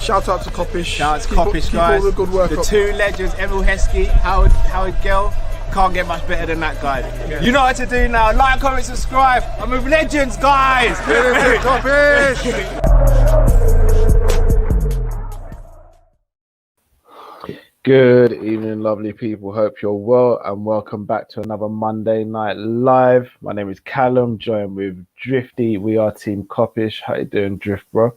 Shout out to Kopish. Shout out to Kopish, guys. Keep all the good work the up. two legends, Emil Heskey, Howard Gill. Can't get much better than that guy. Yeah. You know what to do now. Like, comment, subscribe. I'm with legends, guys. Kopish. Good evening, lovely people. Hope you're well and welcome back to another Monday Night Live. My name is Callum, joined with Drifty. We are Team Kop-Ish. How you doing, Drift, bro?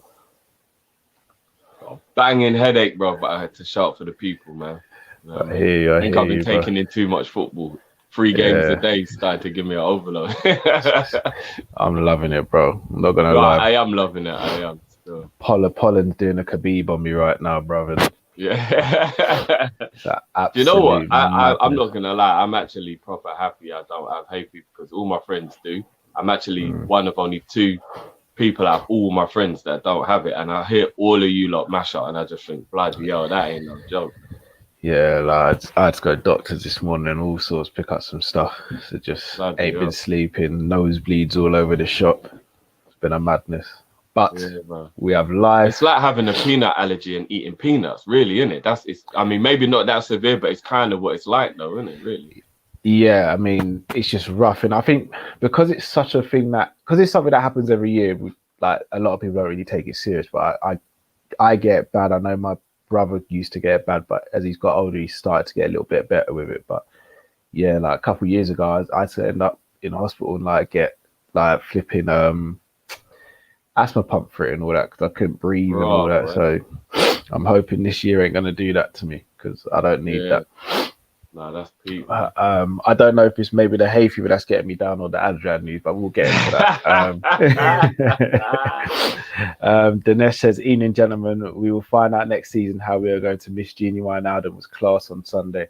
Banging headache, bro, but I had to shout for the people, man. I hear you, I think I've been taking in too much football. 3 games a day started to give me an overload. I'm loving it, bro. I'm not gonna lie. I am loving it. I am still. Pollen's doing a Khabib on me right now, brother. Yeah. Do you know what? I'm not gonna lie. I'm actually proper happy. I don't have hay fever because all my friends do. I'm actually one of only 2 people out of all my friends that don't have it, and I hear all of you lot mash out, and I just think, bloody hell, that ain't no joke. Yeah, like, I had to go to doctors this morning and all sorts, pick up some stuff. So just ain't been sleeping, nosebleeds all over the shop. It's been a madness. But we have live. It's like having a peanut allergy and eating peanuts, really, isn't it? I mean, maybe not that severe, but it's kind of what it's like, though, isn't it? Really? Yeah, I mean, it's just rough, and I think because it's such a thing because it's something that happens every year. Like a lot of people don't really take it serious, but I get it bad. I know my brother used to get it bad, but as he's got older, he started to get a little bit better with it. But yeah, like a couple of years ago, I had to end up in hospital and like get like flipping asthma pump for it and all that because I couldn't breathe and all that. Right. So I'm hoping this year ain't gonna do that to me because I don't need that. No, that's peak. I don't know if it's maybe the hay fever that's getting me down or the Adrian news, but we'll get into that. Dinesh says, "Evening, gentlemen. We will find out next season how we are going to miss Genie Wijnaldum. Was class on Sunday."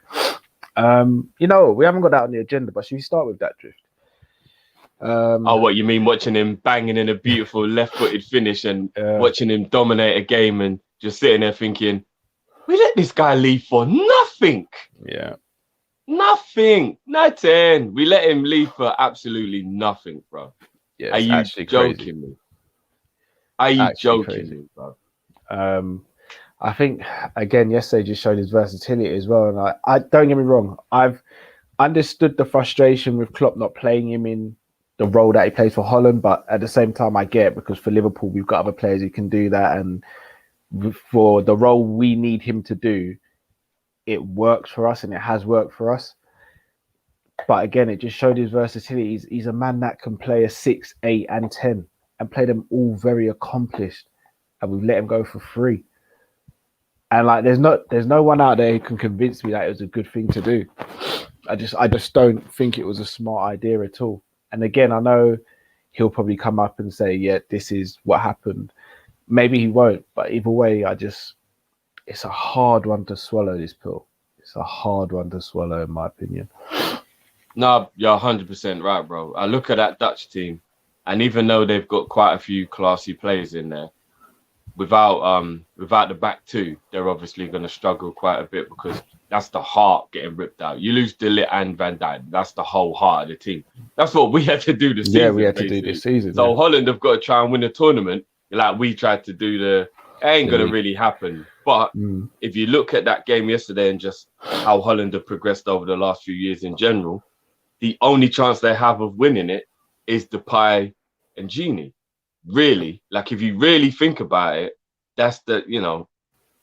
You know, we haven't got that on the agenda, but should we start with that, Drift? What you mean? Watching him banging in a beautiful left-footed finish and watching him dominate a game and just sitting there thinking, we let this guy leave for nothing. Yeah. Nothing. We let him leave for absolutely nothing, bro. Yeah, Are you joking me? Are you joking me, bro? I think again yesterday just showed his versatility as well. And I don't get me wrong, I've understood the frustration with Klopp not playing him in the role that he plays for Holland, but at the same time I get it because for Liverpool we've got other players who can do that, and for the role we need him to do, it works for us and it has worked for us. But again, it just showed his versatility. He's a man that can play a 6, 8 and 10 and play them all very accomplished, and we've let him go for free. And like there's no one out there who can convince me that it was a good thing to do. I just don't think it was a smart idea at all. And again, I know he'll probably come up and say, yeah, this is what happened. Maybe he won't, but either way, it's a hard one to swallow, this pill. It's a hard one to swallow, in my opinion. No, you're 100% right, bro. I look at that Dutch team, and even though they've got quite a few classy players in there, without the back 2, they're obviously going to struggle quite a bit because that's the heart getting ripped out. You lose De Ligt and Van Dijk. That's the whole heart of the team. That's what we had to do this season. Yeah, we had to do this season. So Holland have got to try and win the tournament. Like we tried to do it ain't going to really happen. But if you look at that game yesterday and just how Holland have progressed over the last few years in general, the only chance they have of winning it is Depay and Genie. Really, like if you really think about it, that's the, you know,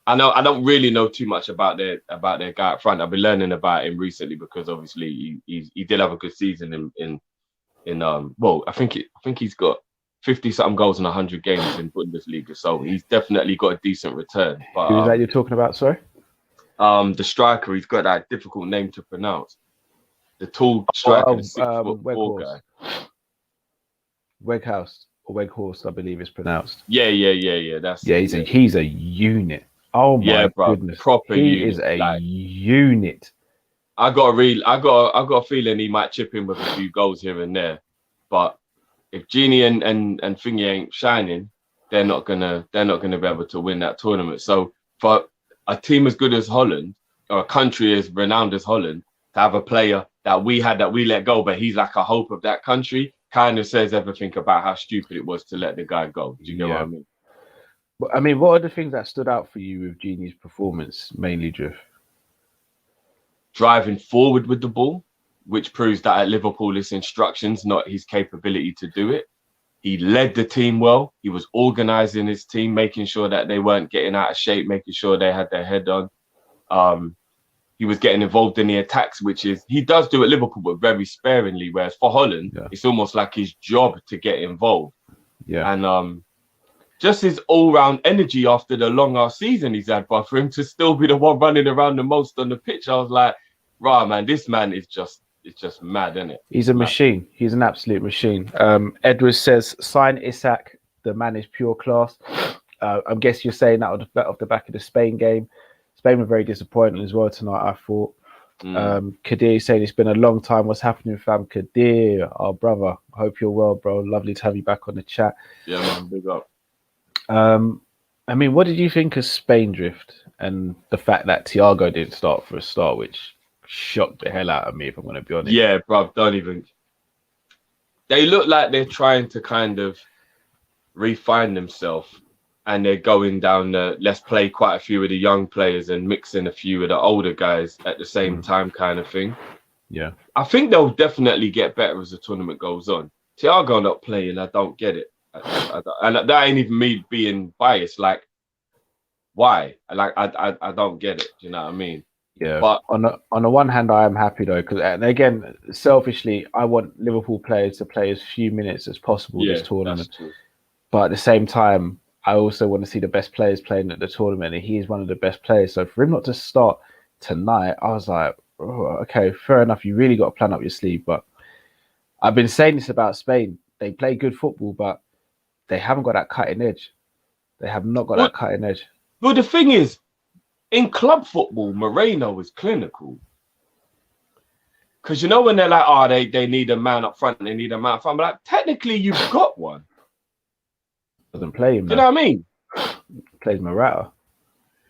I don't really know too much about their guy up front. I've been learning about him recently because obviously he did have a good season in well, I think he's got 50-something goals in 100 games in Bundesliga, so he's definitely got a decent return. But who's that you're talking about, sorry? The striker, he's got that difficult name to pronounce. The tall striker, the 6'4" guy. Weghorst or Weghorst, I believe it's pronounced. Yeah. He's a unit. Oh my goodness, proper he unit. Is a unit. I got a feeling he might chip in with a few goals here and there, but if Genie and Thingy ain't shining, they're not gonna be able to win that tournament. So for a team as good as Holland, or a country as renowned as Holland, to have a player that we let go, but he's like a hope of that country, kind of says everything about how stupid it was to let the guy go. Do you know what I mean? But I mean, what are the things that stood out for you with Gini's performance, mainly, Drift? Driving forward with the ball, which proves that at Liverpool it's instructions, not his capability to do it. He led the team well. He was organising his team, making sure that they weren't getting out of shape, making sure they had their head on. He was getting involved in the attacks, which is he does do at Liverpool, but very sparingly. Whereas for Holland, it's almost like his job to get involved. Yeah, and just his all-round energy after the long-ass season he's had, but for him to still be the one running around the most on the pitch, I was like, "Rah, man, this man is just mad, isn't it?" He's a machine. He's an absolute machine. Edward says, "Sign Isak. The man is pure class." I guess you're saying that off the back of the Spain game. Spain were very disappointing as well tonight, I thought. Kadir saying it's been a long time. What's happening, fam? Kadir, our brother. I hope you're well, bro. Lovely to have you back on the chat. Yeah, man, big up. I mean, what did you think of Spain, Drift, and the fact that Thiago didn't start for a start, which shocked the hell out of me, if I'm going to be honest. Yeah, bruv, don't even. They look like they're trying to kind of refine themselves, and they're going down let's play quite a few of the young players and mixing a few of the older guys at the same time kind of thing. Yeah. I think they'll definitely get better as the tournament goes on. Thiago not playing, I don't get it. And that ain't even me being biased. Like, why? Like, I don't get it. Do you know what I mean? Yeah. But on the one hand, I am happy though, because again, selfishly, I want Liverpool players to play as few minutes as possible this tournament. But at the same time, I also want to see the best players playing at the tournament, and he is one of the best players. So for him not to start tonight, I was like, oh, okay, fair enough. You really got to plan up your sleeve. But I've been saying this about Spain. They play good football, but they haven't got that cutting edge. They have not got that cutting edge. Well, the thing is, in club football, Moreno is clinical. Because you know when they're like, oh, they need a man up front, they need a man up front. But like, technically, you've got one. Doesn't play him. Do you know what I mean? Plays Morata,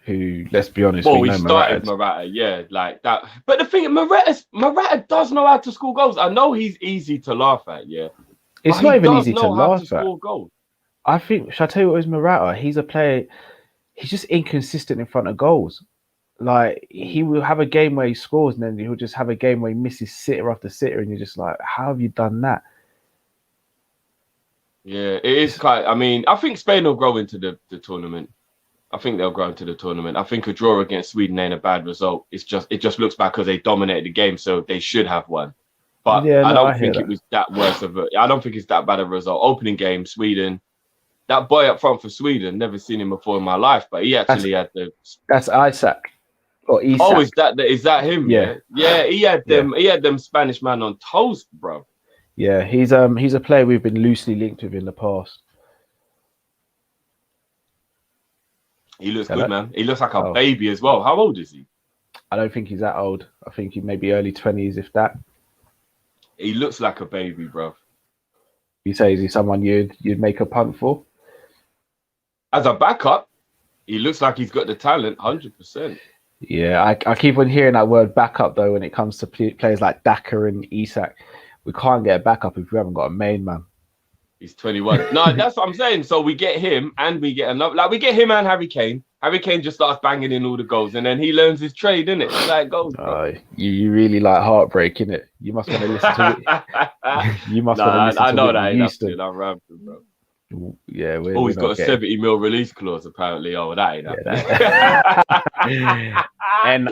who, let's be honest, we started Morata, yeah, like that. But the thing, Morata does know how to score goals. I know he's easy to laugh at, yeah. It's not even easy to laugh at. Score goals. I think, shall I tell you what is Morata? He's a player, he's just inconsistent in front of goals. Like, he will have a game where he scores, and then he'll just have a game where he misses sitter after sitter, and you're just like, how have you done that? Yeah, it is quite. I mean, I think Spain will grow into the tournament. I think they'll grow into the tournament. I think a draw against Sweden ain't a bad result. It just looks bad because they dominated the game, so they should have won. But I don't think it was that worse of a. I don't think it's that bad a result. Opening game, Sweden. That boy up front for Sweden, never seen him before in my life, but he actually had the. That's Isak. Or Isak. Oh, is that him? Yeah. Yeah, he had them. Yeah. He had them Spanish man on toast, bro. Yeah, he's a player we've been loosely linked with in the past. He looks good, man. He looks like a baby as well. How old is he? I don't think he's that old. I think he may be early 20s, if that. He looks like a baby, bro. You say, is he someone you'd make a punt for? As a backup, he looks like he's got the talent, 100%. Yeah, I keep on hearing that word backup, though, when it comes to players like Daka and Isak. We can't get a backup if we haven't got a main man. He's 21. No, that's what I'm saying. So we get him and we get another. Like, we get him and Harry Kane. Harry Kane just starts banging in all the goals, and then he learns his trade, innit? It's like goals. You really like heartbreak, innit? You must want to listen to it. You must want to listen to it. I know that. I'm ramping, bro. Yeah, he's got a 70 mil release clause, apparently. Oh, that ain't happening. And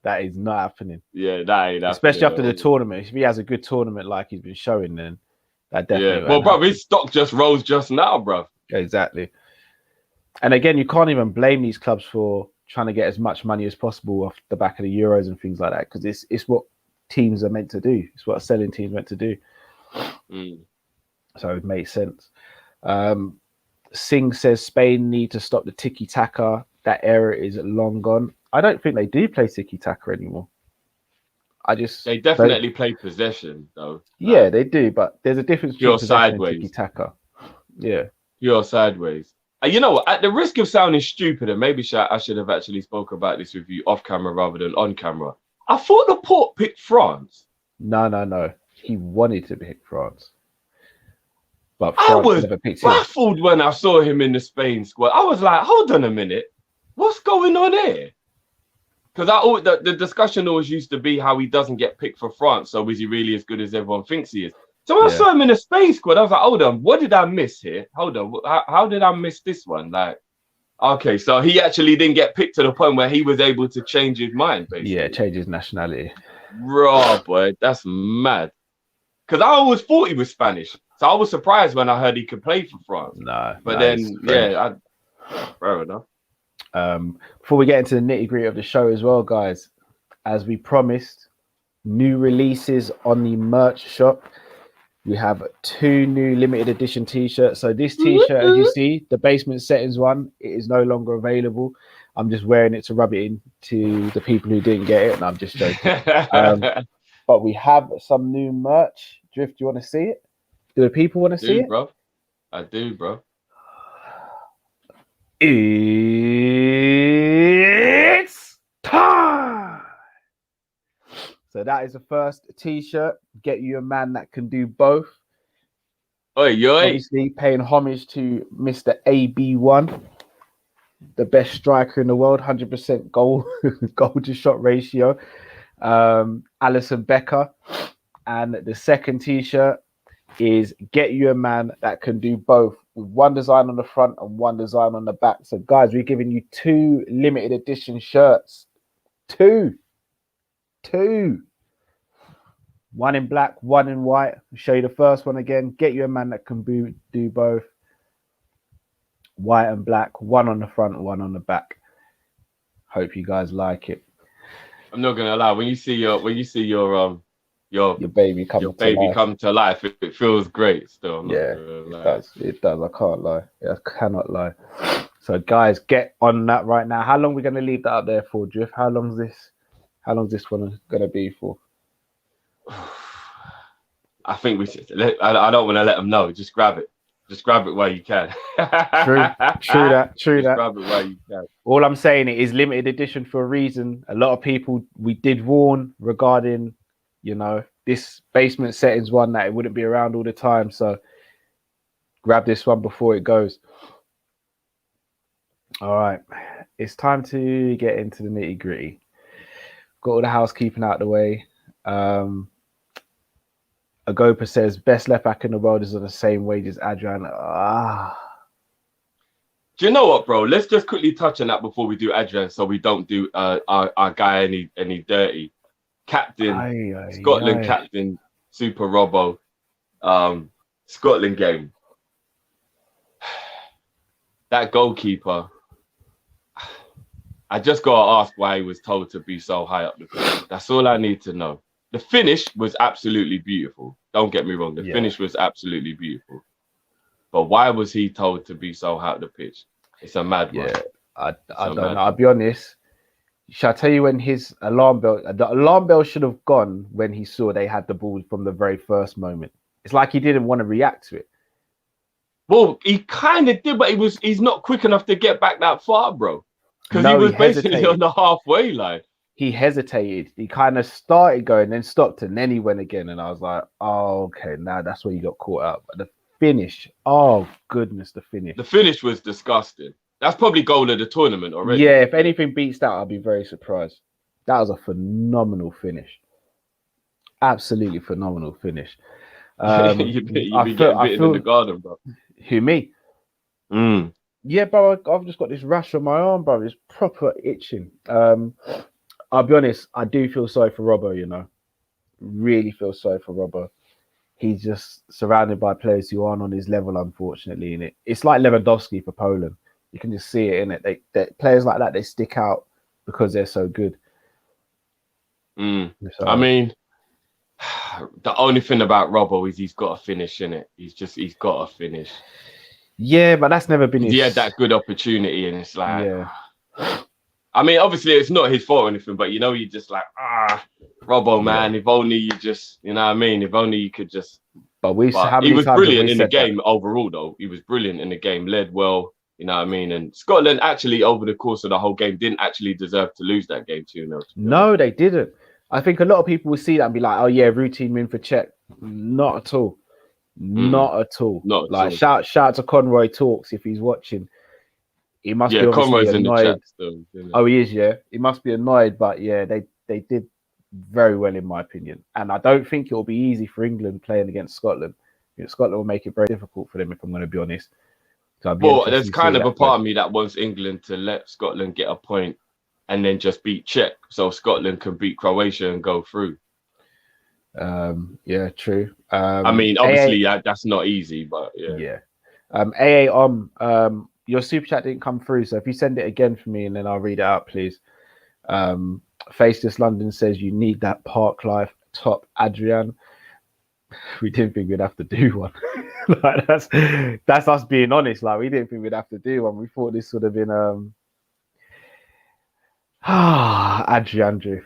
that is not happening. Yeah, that ain't happening. Especially after the tournament. If he has a good tournament like he's been showing, then that definitely. Yeah, well, bro, his stock just rose just now, bro. Exactly. And again, you can't even blame these clubs for trying to get as much money as possible off the back of the Euros and things like that, because it's what teams are meant to do. It's what a selling team's meant to do. So it makes sense. Singh says Spain need to stop the tiki-taka. That era is long gone. I don't think they do play tiki-taka anymore. They definitely play possession, though. Yeah, they do, but there's a difference between possession and tiki-taka. Yeah. You're sideways. You know what? At the risk of sounding stupid, and maybe I should have actually spoke about this with you off camera rather than on camera. I thought the Port picked France. No. He wanted to pick France. But I France was never picked him. baffled when I saw him in the Spain squad. I was like, hold on a minute, what's going on here? Because the discussion always used to be how he doesn't get picked for France. So is he really as good as everyone thinks he is? So when I saw him in the Spain squad, I was like, hold on, what did I miss here? Hold on, how did I miss this one? Like, okay, so he actually didn't get picked to the point where he was able to change his mind, basically. Yeah, change his nationality. Raw, boy, that's mad. Because I always thought he was Spanish. So I was surprised when I heard he could play for France. But then, fair enough. Before we get into the nitty-gritty of the show as well, guys, as we promised, new releases on the merch shop. We have 2 new limited edition t-shirts. So this t-shirt, as you see, the Basement Settings one, it is no longer available. I'm just wearing it to rub it in to the people who didn't get it, and I'm just joking. But we have some new merch. Drift, do you want to see it? Do the people want to see it? Bro. I do, bro. It's time. So that is the first t-shirt. Get you a man that can do both. Oi. Obviously paying homage to Mr. AB1, the best striker in the world, 100% goal to shot ratio. Alison Becker. And the second t-shirt is get you a man that can do both, with one design on the front and one design on the back. So guys, we're giving you 2 limited edition shirts. 2. One in black, one in white. I'll show you the first one again. Get you a man that can do both. White and black, one on the front, one on the back. Hope you guys like it. I'm not gonna lie, when you see your baby come to life, it feels great still. It does. I can't lie. I cannot lie. So guys, get on that right now. How long are we gonna leave that up there for, Drift? How long's this one gonna be for? I think we should. I don't want to let them know. Just grab it. Just grab it while you can. True that. Grab it while you can. All I'm saying, it is limited edition for a reason. A lot of people we did warn regarding, this Basement Settings one, that it wouldn't be around all the time. So grab this one before it goes. All right, it's time to get into the nitty gritty. Got all the housekeeping out of the way. Agopa says best left back in the world is on the same wage as Adrian. Do you know what, bro? Let's just quickly touch on that before we do Adrian, so we don't do our guy any dirty. Captain, Scotland captain, Super Robbo, Scotland game. That goalkeeper, I just got to ask why he was told to be so high up the pitch. That's all I need to know. The finish was absolutely beautiful. Don't get me wrong. The finish was absolutely beautiful. But why was he told to be so high up the pitch? It's a mad one. Yeah, I don't know. I'll be honest. Shall I tell you when the alarm bell should have gone when he saw they had the ball from the very first moment. It's like he didn't want to react to it. Well, he kind of did, but he's not quick enough to get back that far, bro. Because he was basically on the halfway line. He hesitated. He kind of started going, then stopped, and then he went again. And I was like, oh, okay, now that's where you got caught up. But the finish, oh, goodness, the finish. The finish was disgusting. That's probably goal of the tournament already. Yeah, if anything beats that, I'll be very surprised. That was a phenomenal finish. Absolutely phenomenal finish. You be getting bitten in the garden, bro. Who, me? Mm. Yeah, bro, I've just got this rash on my arm, bro. It's proper itching. I'll be honest, I do feel sorry for Robbo, Really feel sorry for Robbo. He's just surrounded by players who aren't on his level, unfortunately. And it's like Lewandowski for Poland. You can just see it in it. They players like that, they stick out because they're so good. So, I mean, the only thing about Robbo is he's got to finish, innit? He's got to finish. Yeah, but that's never been his... He had that good opportunity, and it's like... Yeah. I mean, obviously, it's not his fault or anything, but, you just like, Robbo, man, if only you just... You know what I mean? If only you could just... But he was brilliant in the game overall, though. He was brilliant in the game, led well, you know what I mean? And Scotland actually, over the course of the whole game, didn't actually deserve to lose that game 2-0. No, they didn't. I think a lot of people will see that and be like, oh, yeah, routine win for Czech. Not at all. Not at all. Not Like at all. shout to Conroy Talks if he's watching. He must be obviously Conroy's in annoyed. the chat still. Oh, he is, yeah. He must be annoyed, but yeah, they did very well in my opinion. And I don't think it'll be easy for England playing against Scotland. Scotland will make it very difficult for them, if I'm going to be honest. So there's kind of a part of me that wants England to let Scotland get a point and then just beat Czech, so Scotland can beat Croatia and go through. Yeah, true. I mean, obviously that's not easy, but yeah. Your super chat didn't come through, so if you send it again for me and then I'll read it out, please. Faceless London says you need that Park Life top, Adrian. We didn't think we'd have to do one. Like that's us being honest. Like we didn't think we'd have to do one. We thought this would have been Adrian.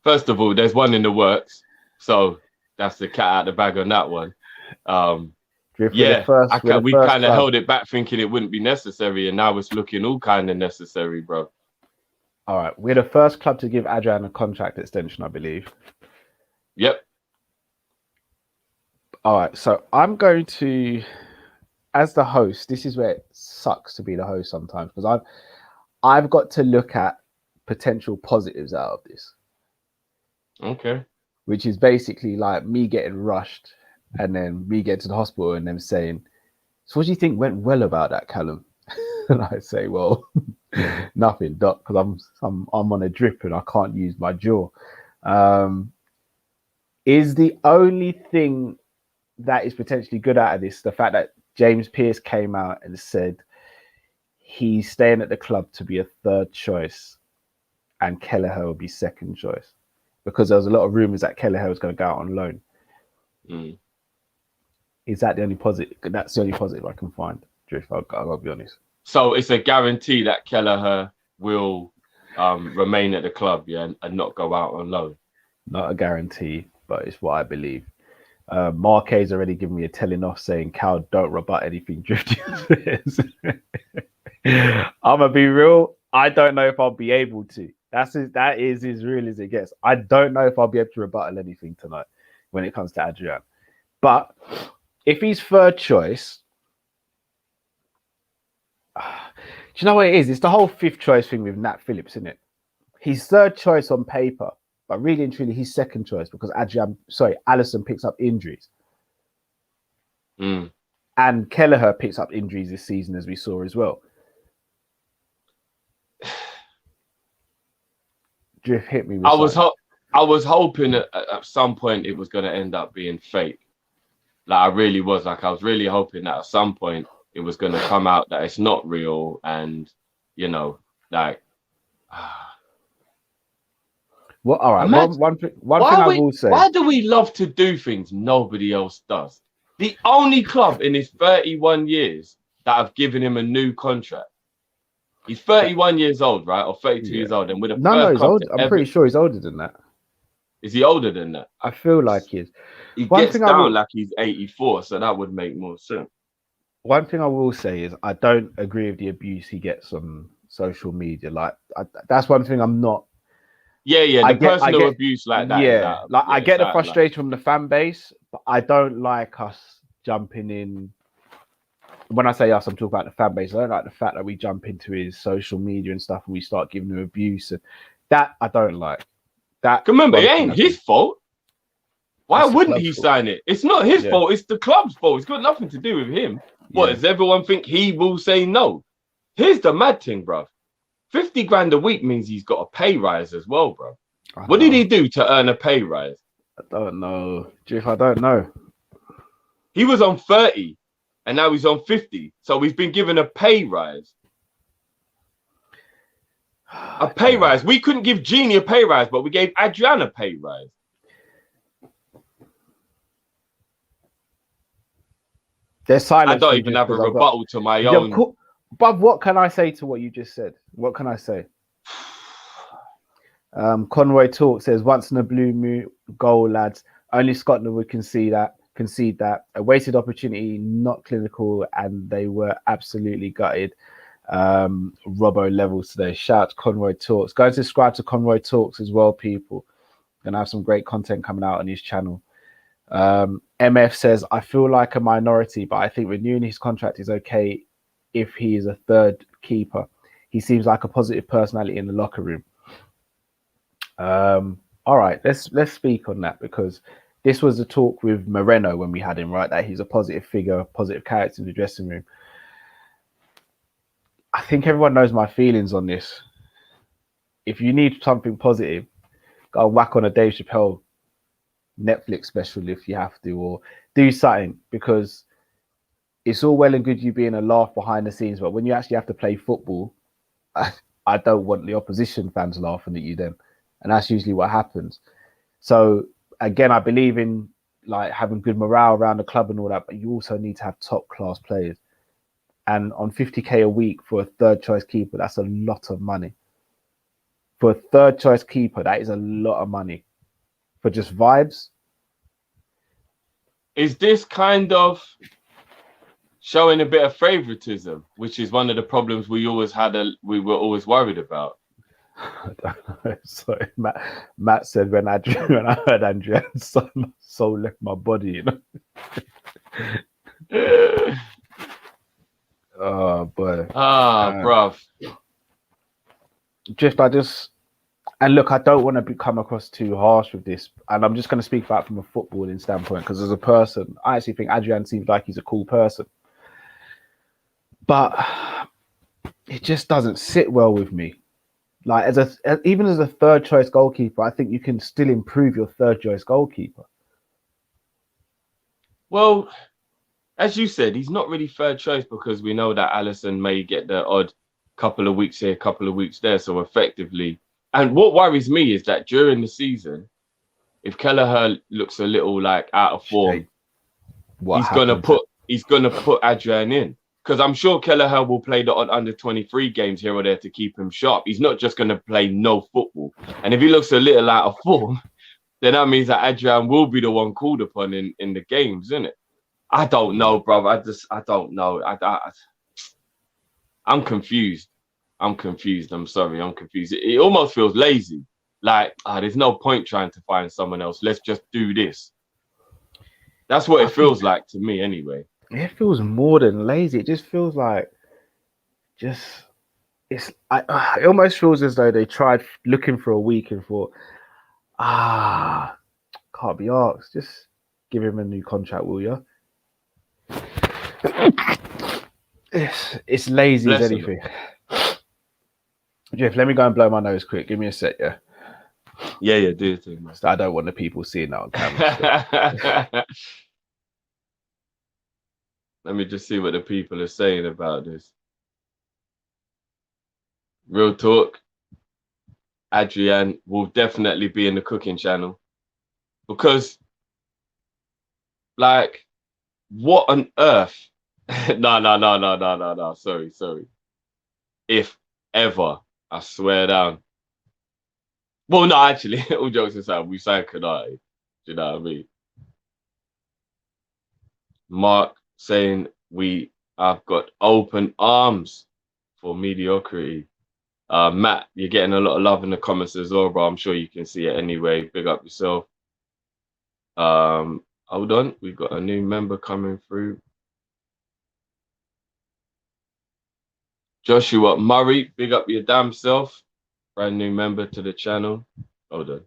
First of all, there's one in the works, so that's the cat out the bag on that one. We kind of held it back thinking it wouldn't be necessary, and now it's looking all kind of necessary, bro. All right, we're the first club to give Adrian a contract extension, I believe. Yep. All right, so I'm going to, as the host, this is where it sucks to be the host sometimes, because I've got to look at potential positives out of this. Okay. Which is basically like me getting rushed and then me getting to the hospital and them saying, so what do you think went well about that, Callum? And I say, well, nothing, doc, because I'm on a drip and I can't use my jaw. Is the only thing that is potentially good out of this the fact that James Pearce came out and said he's staying at the club to be a third choice and Kelleher will be second choice, because there was a lot of rumours that Kelleher was going to go out on loan. Is that the only positive? That's the only positive I can find, Drift. I'll be honest. So it's a guarantee that Kelleher will remain at the club, yeah, and not go out on loan. Not a guarantee, but it's what I believe. Marquez already given me a telling off saying, Cal, don't rebut anything Drifty says. I'm going to be real. I don't know if I'll be able to. That is as real as it gets. I don't know if I'll be able to rebuttal anything tonight when it comes to Adrian. But if he's third choice, do you know what it is? It's the whole fifth choice thing with Nat Phillips, isn't it? He's third choice on paper, but really and truly, he's second choice because Alisson picks up injuries. And Kelleher picks up injuries this season, as we saw as well. Drift hit me with I was hoping at some point it was going to end up being fake. Like I really was. Like I was really hoping that at some point it was going to come out that it's not real, and like. Well, all right. One thing I will say. Why do we love to do things nobody else does? The only club in his 31 years that have given him a new contract. He's 31 years old, right? Or 32 years old. And with a no, he's old. I'm pretty sure he's older than that. Is he older than that? I feel like he is. He gets down like he's 84, so that would make more sense. One thing I will say is I don't agree with the abuse he gets on social media. Like that's one thing I'm not. Yeah, personal abuse like that. Yeah, I get the frustration from the fan base, but I don't like us jumping in. When I say us, I'm talking about the fan base. I don't like the fact that we jump into his social media and stuff and we start giving him abuse. And that I don't like. That remember, it ain't his fault. Why wouldn't he sign it? It's not his fault. It's the club's fault. It's got nothing to do with him. What does everyone think he will say no? Here's the mad thing, bro. 50 grand a week means he's got a pay rise as well, bro. What did he do to earn a pay rise? I don't know. Jeff, I don't know. He was on 30 and now he's on 50. So he's been given a pay rise. A pay rise. We couldn't give Genie a pay rise, but we gave Adrian a pay rise. There's silence. I don't even have a rebuttal to my own. But what can I say to what you just said? What can I say? Conroy Talk says, once in a blue moon goal, lads. Only Scotland would concede that. A wasted opportunity, not clinical, and they were absolutely gutted. Robbo levels today. Shout out to Conroy Talks. Go and subscribe to Conroy Talks as well, people. Gonna have some great content coming out on his channel. MF says, I feel like a minority, but I think renewing his contract is okay if he is a third keeper. He seems like a positive personality in the locker room. All right, let's speak on that, because this was the talk with Moreno when we had him, right? That he's a positive figure, positive character in the dressing room. I think everyone knows my feelings on this. If you need something positive, go whack on a Dave Chappelle Netflix special if you have to, or do something, because it's all well and good you being a laugh behind the scenes, but when you actually have to play football, I don't want the opposition fans laughing at you then. And that's usually what happens. So again, I believe in like having good morale around the club and all that, but you also need to have top class players. And on 50k a week for a third choice keeper, that's a lot of money. For a third choice keeper, that is a lot of money. For just vibes. Is this kind of showing a bit of favoritism, which is one of the problems we always had, we were always worried about? I don't know. Sorry, Matt said when I heard Adrian, soul left my body, you know. Oh boy. Bruv. And look, I don't want to come across too harsh with this, and I'm just going to speak about from a footballing standpoint, because as a person, I actually think Adrian seems like he's a cool person, but it just doesn't sit well with me. Like even as a third choice goalkeeper, I think you can still improve your third choice goalkeeper. Well, as you said, he's not really third choice, because we know that Alisson may get the odd couple of weeks here, couple of weeks there. So effectively, and what worries me is that during the season, if Kelleher looks a little like out of form, he's gonna put Adrian in. Because I'm sure Kelleher will play the under 23 games here or there to keep him sharp. He's not just going to play no football. And if he looks a little out of form, then that means that Adrian will be the one called upon in the games, isn't it? I don't know, bro. I don't know. I'm confused. I'm sorry. I'm confused. It almost feels lazy. Like, there's no point trying to find someone else. Let's just do this. That's what it feels like to me anyway. It feels more than lazy. It just feels like it almost feels as though they tried looking for a week and thought, can't be asked. Just give him a new contract, will you? It's lazy as anything. Jeff, let me go and blow my nose quick. Give me a sec, yeah? Yeah, do it too, man. I don't want the people seeing that on camera. Let me just see what the people are saying about this. Real talk. Adrian will definitely be in the cooking channel, because, like, what on earth? No. Sorry. If ever, I swear down. Well, no, actually, all jokes aside, we signed Kanate. Do you know what I mean? Mark saying we have got open arms for mediocrity. Matt, you're getting a lot of love in the comments as well, bro. I'm sure you can see it anyway. Big up yourself. Hold on, we've got a new member coming through. Joshua Murray, big up your damn self. Brand new member to the channel. Hold on.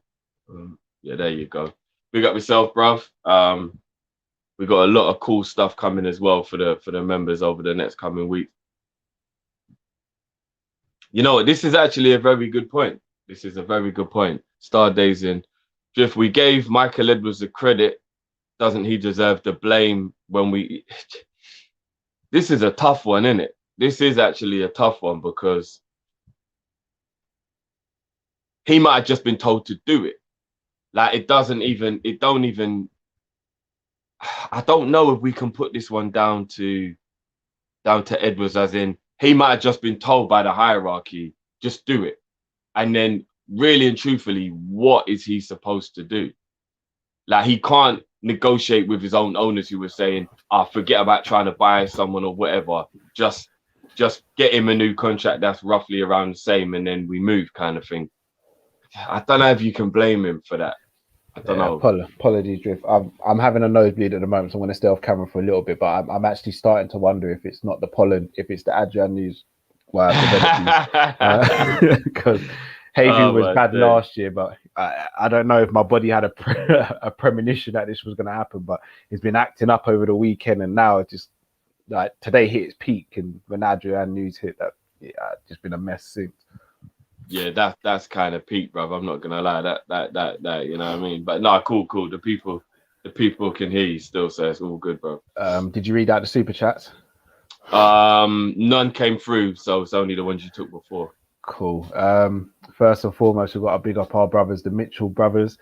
Yeah, there you go. Big up yourself, bruv. We got a lot of cool stuff coming as well for the members over the next coming week. You know what? This is actually a very good point. This is a very good point. Star Days in. If we gave Michael Edwards the credit, doesn't he deserve the blame when we... This is a tough one, isn't it? This is actually a tough one, because he might have just been told to do it. Like, it don't even... I don't know if we can put this one down to Edwards, as in he might have just been told by the hierarchy, just do it. And then really and truthfully, what is he supposed to do? Like, he can't negotiate with his own owners who were saying, forget about trying to buy someone or whatever. Just get him a new contract that's roughly around the same, and then we move, kind of thing. I don't know if you can blame him for that. I don't know. Apologies, Drift. I'm having a nosebleed at the moment, so I'm going to stay off camera for a little bit. But I'm actually starting to wonder if it's not the pollen, if it's the Adrian news. Well, because hay fever was bad last year, but I don't know if my body had a premonition that this was going to happen. But it's been acting up over the weekend, and now it's just like today hit its peak, and when Adrian news hit, that it's just been a mess since. Yeah, that's kind of peak, bro. I'm not gonna lie. That you know what I mean. But no, cool. The people can hear you still, so it's all good, bro. Did you read out the super chats? None came through, so it's only the ones you took before. Cool. First and foremost, we've got to big up our brothers, the Mitchell brothers.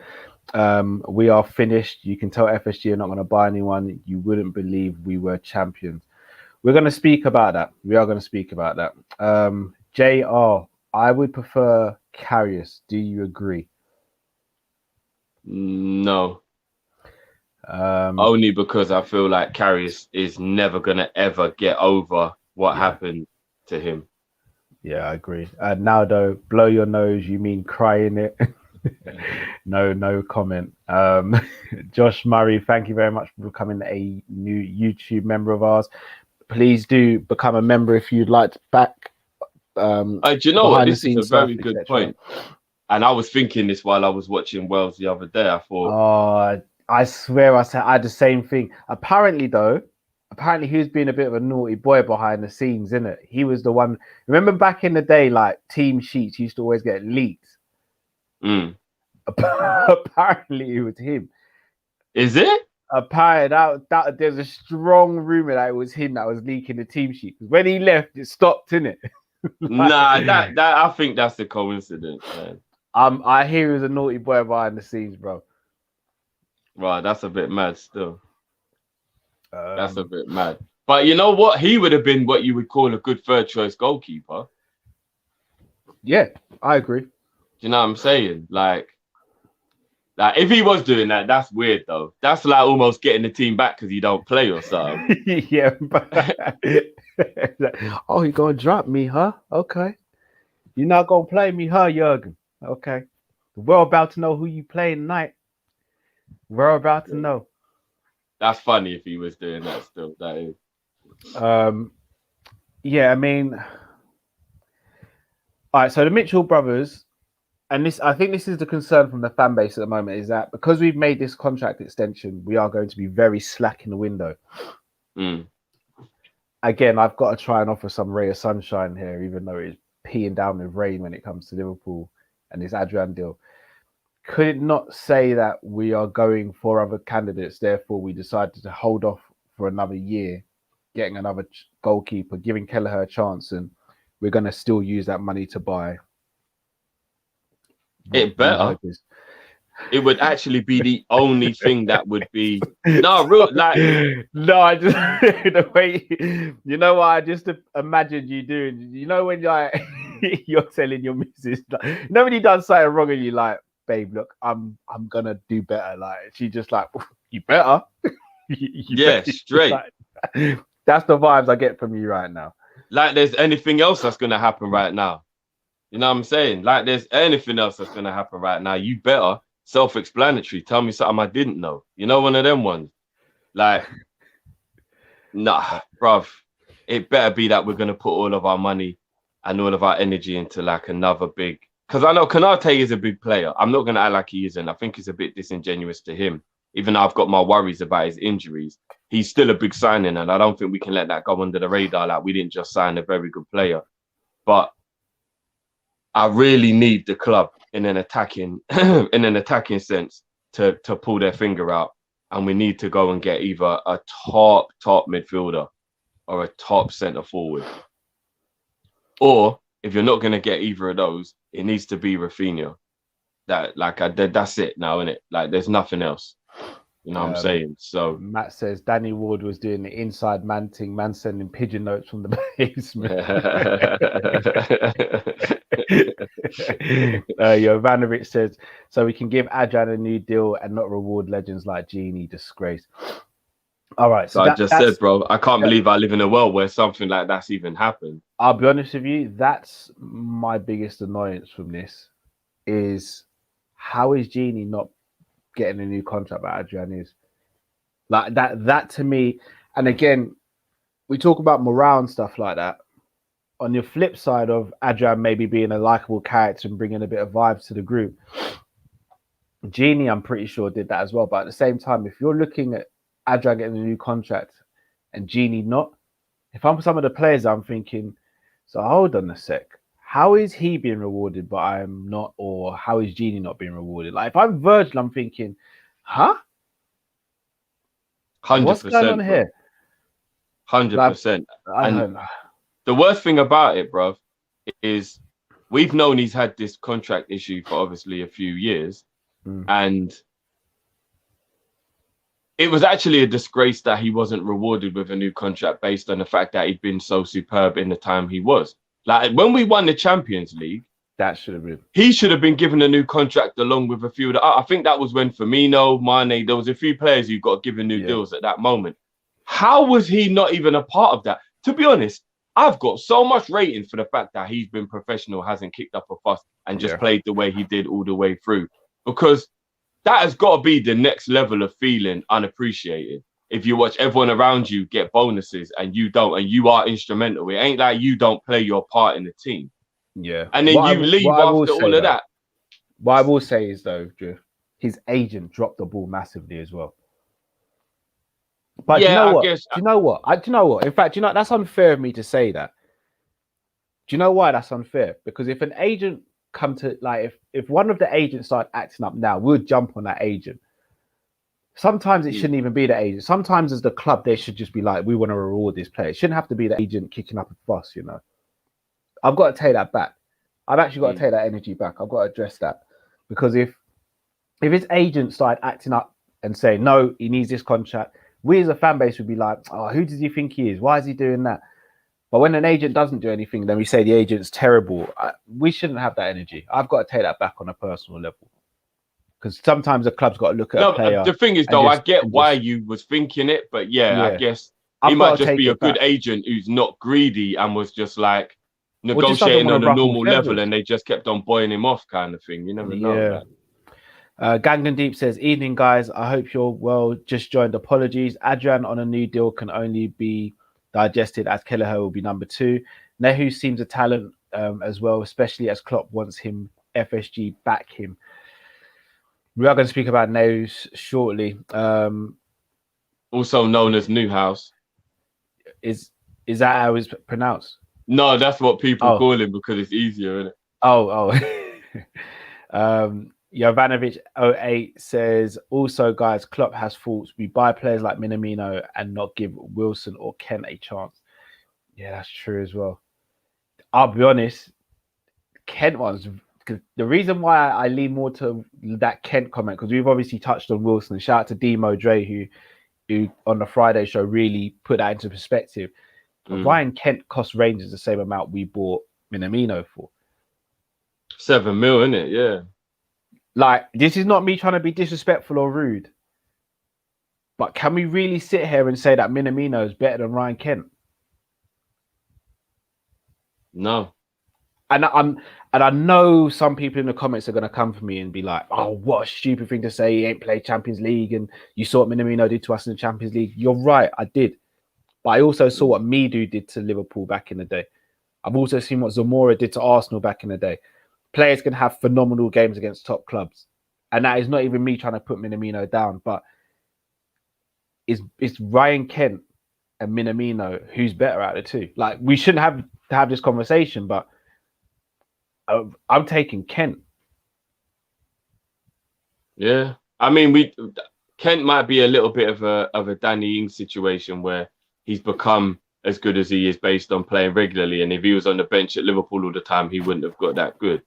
We are finished. You can tell FSG are not going to buy anyone. You wouldn't believe we were champions. We're going to speak about that. We are going to speak about that. JR, I would prefer Karius. Do you agree? No. Only because I feel like Karius is never going to ever get over what happened to him. Yeah, I agree. Now, though, blow your nose, you mean crying it? No comment. Josh Murray, thank you very much for becoming a new YouTube member of ours. Please do become a member if you'd like to back. Do you know what? This is a very good point. And I was thinking this while I was watching Wales the other day. I thought, I swear I had the same thing. Apparently, he was being a bit of a naughty boy behind the scenes, innit? He was the one. Remember back in the day, like team sheets used to always get leaked. Apparently, it was him. Is it? Apparently, that there's a strong rumor that it was him that was leaking the team sheet. When he left, it stopped, innit? Nah, that I think that's a coincidence, man. I hear he was a naughty boy behind the scenes, bro. Right, that's a bit mad still. That's a bit mad. But you know what? He would have been what you would call a good third choice goalkeeper. Yeah, I agree. Do you know what I'm saying? Like if he was doing that, that's weird though. That's like almost getting the team back because you don't play or something. Yeah, but oh, you gonna drop me, huh? Okay. You're not gonna play me, huh, Jurgen? Okay. We're about to know who you play tonight. We're about to know. That's funny if he was doing that still. That is. Yeah, I mean, all right. So the Mitchell brothers, and I think this is the concern from the fan base at the moment, is that because we've made this contract extension, we are going to be very slack in the window. Again, I've got to try and offer some ray of sunshine here, even though it's peeing down with rain when it comes to Liverpool and this Adrian deal. Could it not say that we are going for other candidates, therefore we decided to hold off for another year, getting another goalkeeper, giving Kelleher a chance, and we're going to still use that money to buy? It better. It would actually be the only thing that would be no, I just the way you know what I just imagined you doing. You know when you're telling your missus, like, nobody does something wrong and you like, babe, look, I'm gonna do better. Like she just like, you better. Yeah, straight. Like, that's the vibes I get from you right now. Like there's anything else that's gonna happen right now. You know what I'm saying? Like there's anything else that's gonna happen right now. You better. Self-explanatory. Tell me something I didn't know. You know, one of them ones. Like, nah, bruv. It better be that we're gonna put all of our money and all of our energy into like another big. Because I know Konate is a big player. I'm not gonna act like he isn't. I think it's a bit disingenuous to him. Even though I've got my worries about his injuries, he's still a big signing, and I don't think we can let that go under the radar. Like we didn't just sign a very good player, but I really need the club in an attacking sense to pull their finger out, and we need to go and get either a top midfielder or a top centre forward. Or if you're not going to get either of those, it needs to be Rafinha. That's it now, isn't it? Like there's nothing else. You know what I'm saying? So Matt says Danny Ward was doing the inside man thing, man sending pigeon notes from the basement. Ivanovic says, so we can give Adrian a new deal and not reward legends like Genie. Disgrace. All right. So I just said, bro, I can't believe I live in a world where something like that's even happened. I'll be honest with you. That's my biggest annoyance from this is how is Genie not getting a new contract by Adrian is. Like that to me, and again, we talk about morale and stuff like that. On your flip side of Adrian maybe being a likable character and bringing a bit of vibes to the group, Genie, I'm pretty sure, did that as well. But at the same time, if you're looking at Adrian getting a new contract and Genie not, if I'm some of the players, I'm thinking, so hold on a sec. How is he being rewarded, but I'm not? Or how is Genie not being rewarded? Like, if I'm Virgil, I'm thinking, huh? 100%. What's going on here? 100%. I don't know. The worst thing about it, bruv, is we've known he's had this contract issue for obviously a few years. And it was actually a disgrace that he wasn't rewarded with a new contract based on the fact that he'd been so superb in the time he was. Like, when we won the Champions League, that should have been. He should have been given a new contract along with a few of the, I think that was when Firmino, Mane, there was a few players who got given new deals at that moment. How was he not even a part of that? To be honest, I've got so much rating for the fact that he's been professional, hasn't kicked up a fuss, and just played the way he did all the way through. Because that has got to be the next level of feeling unappreciated. If you watch everyone around you get bonuses and you don't, and you are instrumental, it ain't like you don't play your part in the team. Yeah. And then you leave after all of that. What I will say is, though, Drew, his agent dropped the ball massively as well. But yeah, do you know what? guess, do you know what? In fact, that's unfair of me to say that. Do you know why that's unfair? Because if an agent come to, like, if one of the agents started acting up now, we'll jump on that agent. Sometimes it shouldn't even be the agent. Sometimes as the club, they should just be like, we want to reward this player. It shouldn't have to be the agent kicking up a fuss, you know. I've got to take that back. I've actually got to take that energy back. I've got to address that. Because if his agent started acting up and saying, no, he needs this contract, we as a fan base would be like, oh, who does he think he is? Why is he doing that? But when an agent doesn't do anything, then we say the agent's terrible. We shouldn't have that energy. I've got to take that back on a personal level. Because sometimes the club's got to look at a player. The thing is, though, I get why you was thinking it, but I guess he might just be a good agent who's not greedy and was just like negotiating on a normal level, and they just kept on boiling him off, kind of thing. You never know. Gangnam Deep says, evening, guys. I hope you're well. Just joined. Apologies. Adrian on a new deal can only be digested as Kelleher will be number 2. Neuhaus seems a talent as well, especially as Klopp wants him. FSG back him. We are going to speak about Neuhaus shortly. Also known as Neuhaus. Is that how it's pronounced? No, that's what people call him because it's easier, isn't it? Jovanovic 08 says, also, guys, Klopp has faults. We buy players like Minamino and not give Wilson or Kent a chance. Yeah, that's true as well. I'll be honest, Kent one's... The reason why I lean more to that Kent comment, because we've obviously touched on Wilson. Shout out to Demo Dre, who on the Friday show really put that into perspective. Ryan Kent cost Rangers the same amount we bought Minamino for. 7 mil, isn't it? Yeah. Like, this is not me trying to be disrespectful or rude, but can we really sit here and say that Minamino is better than Ryan Kent? No. And I know some people in the comments are going to come for me and be like, oh, what a stupid thing to say. He ain't played Champions League and you saw what Minamino did to us in the Champions League. You're right, I did. But I also saw what Midu did to Liverpool back in the day. I've also seen what Zamora did to Arsenal back in the day. Players can have phenomenal games against top clubs. And that is not even me trying to put Minamino down, but it's Ryan Kent and Minamino who's better out of the two. Like, we shouldn't have to have this conversation, but I'm taking Kent. Yeah, I mean, Kent might be a little bit of a Danny Ings situation where he's become as good as he is based on playing regularly, and if he was on the bench at Liverpool all the time, he wouldn't have got that good.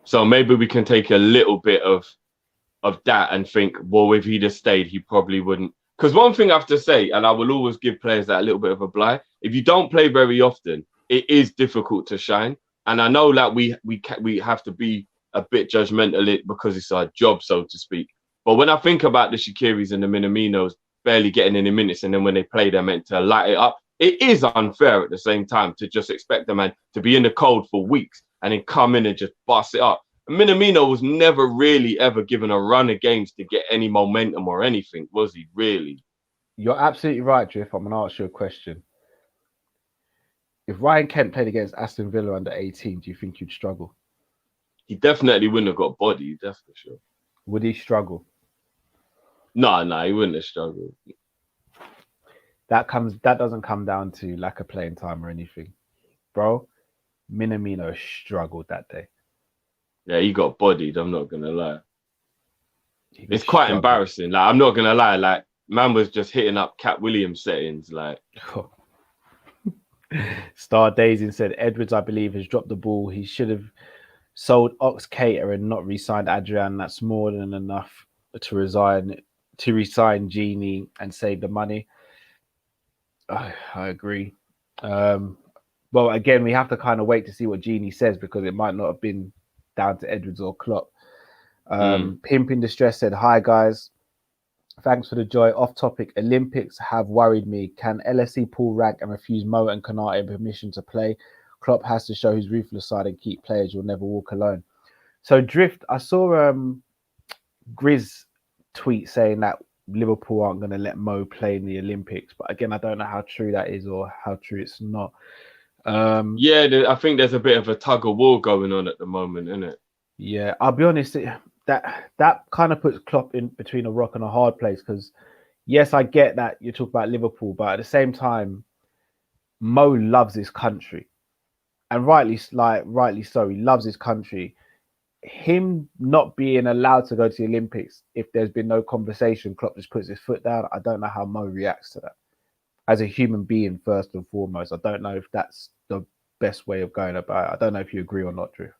So maybe we can take a little bit of that and think, well, if he'd have stayed, he probably wouldn't. Because one thing I have to say, and I will always give players that a little bit of a blight, if you don't play very often, it is difficult to shine. And I know that we have to be a bit judgmental because it's our job, so to speak. But when I think about the Shakiris and the Minaminos barely getting any minutes, and then when they play, they're meant to light it up, it is unfair at the same time to just expect them to be in the cold for weeks and then come in and just bust it up. Minamino was never really ever given a run of games to get any momentum or anything, was he really? You're absolutely right, Drift. I'm going to ask you a question. If Ryan Kent played against Aston Villa under 18, do you think you'd struggle? He definitely wouldn't have got bodied, that's for sure. Would he struggle? No, he wouldn't have struggled. That doesn't come down to lack of playing time or anything. Bro, Minamino struggled that day. Yeah, he got bodied, I'm not going to lie. It's quite embarrassing. Like, I'm not going to lie. Like, man was just hitting up Cat Williams settings. Like, Star Dazing said, Edwards, I believe, has dropped the ball. He should have sold Ox Cater and not re-signed Adrian. That's more than enough to resign Genie and save the money. I agree. Well, again, we have to kind of wait to see what Genie says because it might not have been down to Edwards or Klopp. Pimp in Distress said, hi, guys. Thanks for the joy. Off topic, Olympics have worried me. Can LSE pull rank and refuse Mo and Konate permission to play? Klopp has to show his ruthless side and keep players who will never walk alone. So, Drift, I saw Grizz tweet saying that Liverpool aren't going to let Mo play in the Olympics. But again, I don't know how true that is or how true it's not. I think there's a bit of a tug of war going on at the moment, isn't it? Yeah, I'll be honest, that kind of puts Klopp in between a rock and a hard place because, yes, I get that you talk about Liverpool, but at the same time, Mo loves his country. And rightly so, he loves his country. Him not being allowed to go to the Olympics, if there's been no conversation, Klopp just puts his foot down. I don't know how Mo reacts to that. As a human being, first and foremost, I don't know if that's the best way of going about it. I don't know if you agree or not, Drew.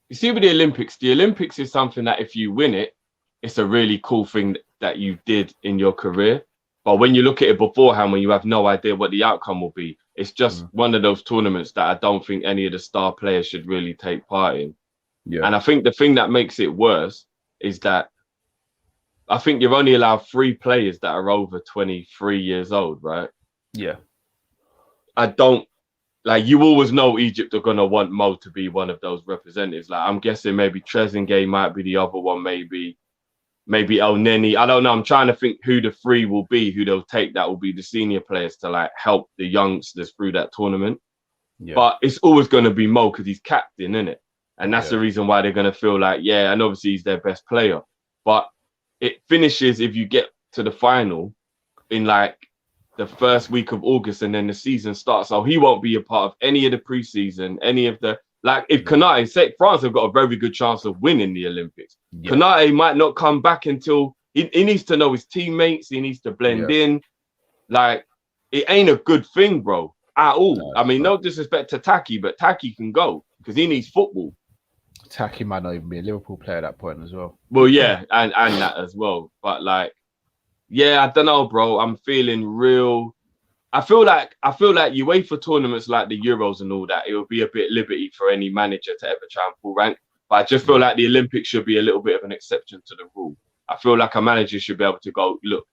You see, with the Olympics is something that if you win it, it's a really cool thing that you did in your career. But when you look at it beforehand, when you have no idea what the outcome will be, it's just one of those tournaments that I don't think any of the star players should really take part in. Yeah. And I think the thing that makes it worse is that I think you're only allowed 3 players that are over 23 years old, right? Yeah. You always know Egypt are going to want Mo to be one of those representatives. Like, I'm guessing maybe Trezeguet might be the other one, maybe El Neni. I don't know. I'm trying to think who the 3 will be, who they'll take that will be the senior players to like help the youngsters through that tournament. Yeah. But it's always going to be Mo because he's captain, isn't it? And that's the reason why they're going to feel like, and obviously he's their best player. But it finishes if you get to the final in like the first week of August and then the season starts. So he won't be a part of any of the preseason, any of the, like if Konate, say France have got a very good chance of winning the Olympics. Yeah. Konate might not come back until he needs to know his teammates. He needs to blend in. Like, it ain't a good thing, bro, at all. No, I mean, no disrespect to Taki, but Taki can go because he needs football. Taki might not even be a Liverpool player at that point as well. Well, yeah, and that as well. But like, I don't know, bro. I'm feeling real. I feel like UEFA tournaments like the Euros and all that, it would be a bit liberty for any manager to ever try and pull rank. But I just feel like the Olympics should be a little bit of an exception to the rule. I feel like a manager should be able to go, look,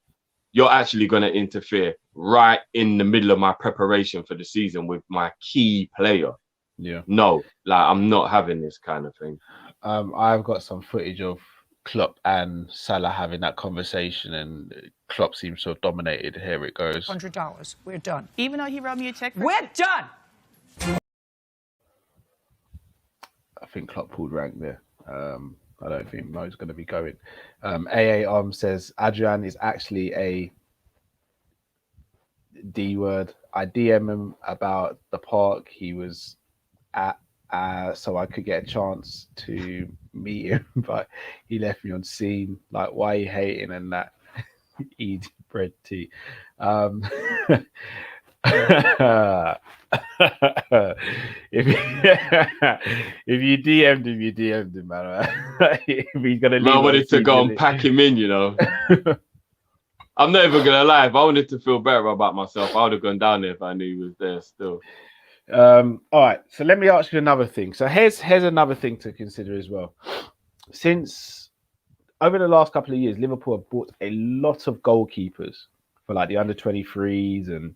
you're actually going to interfere right in the middle of my preparation for the season with my key player. Yeah. No, like I'm not having this kind of thing. I've got some footage of Klopp and Salah having that conversation, and Klopp seems to have dominated. Here it goes. $100. We're done. Even though he wrote me a check. We're done. I think Klopp pulled rank there. I don't think Mo's going to be going. AA says Adrian is actually a D word. I DM him about the park he was at, so I could get a chance to meet him, but he left me on scene. Like, why are you hating and that? Eat bread tea. If you DM'd him, you DM'd him, man. If he's gonna leave, I wanted to go and pack him in, you know. I'm not even gonna lie. If I wanted to feel better about myself, I would have gone down there if I knew he was there still. All right, so let me ask you another thing. So here's another thing to consider as well. Since over the last couple of years, Liverpool have bought a lot of goalkeepers for like the under 23s, and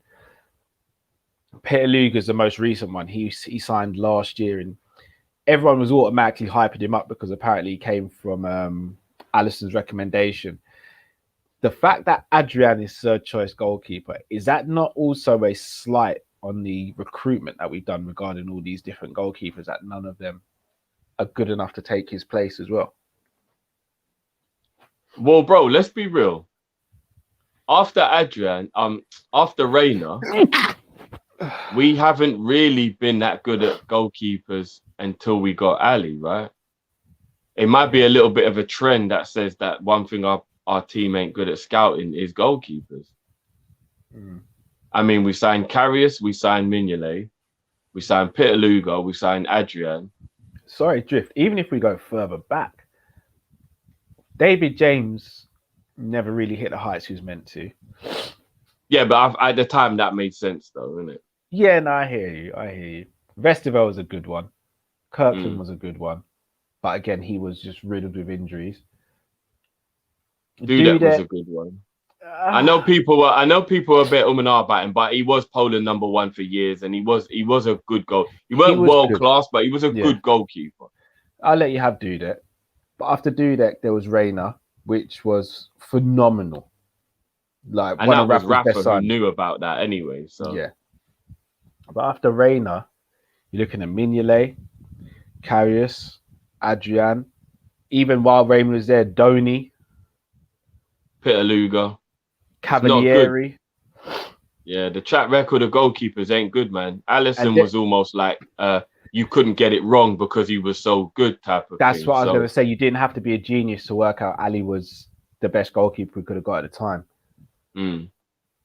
Peter Luger's the most recent one. He signed last year, and everyone was automatically hyping him up because apparently he came from Alisson's recommendation. The fact that Adrian is third choice goalkeeper, is that not also a slight on the recruitment that we've done regarding all these different goalkeepers, that none of them are good enough to take his place as well? Well, bro, let's be real. After Adrian, after Reina, we haven't really been that good at goalkeepers until we got Ali, right? It might be a little bit of a trend that says that one thing our team ain't good at scouting is goalkeepers. I mean, we signed Karius, we signed Mignolet, we signed Peter Luger, we signed Adrian. Sorry, Drift. Even if we go further back, David James never really hit the heights he was meant to. Yeah, but at the time that made sense, though, didn't it? Yeah, no, I hear you. Vestival was a good one. Kirkland was a good one, but again, he was just riddled with injuries. Dudek was a good one. I know people were a bit and ah about him, but he was Poland #1 for years, and he was a good goal. He weren't world class, but he was a good goalkeeper. I'll let you have Dudek, but after Dudek there was Reina, which was phenomenal. Like, and one that of was Rafa's best Rafa who signings. knew about that anyway. So yeah, but after Reina, you're looking at Mignolet, Karius, Adrian. Even while Reina was there, Donny, Peter Luger, Cavalieri. Yeah, the track record of goalkeepers ain't good, man. Alisson was almost like you couldn't get it wrong because he was so good type of That's thing. what I was going to say. You didn't have to be a genius to work out Ali was the best goalkeeper we could have got at the time.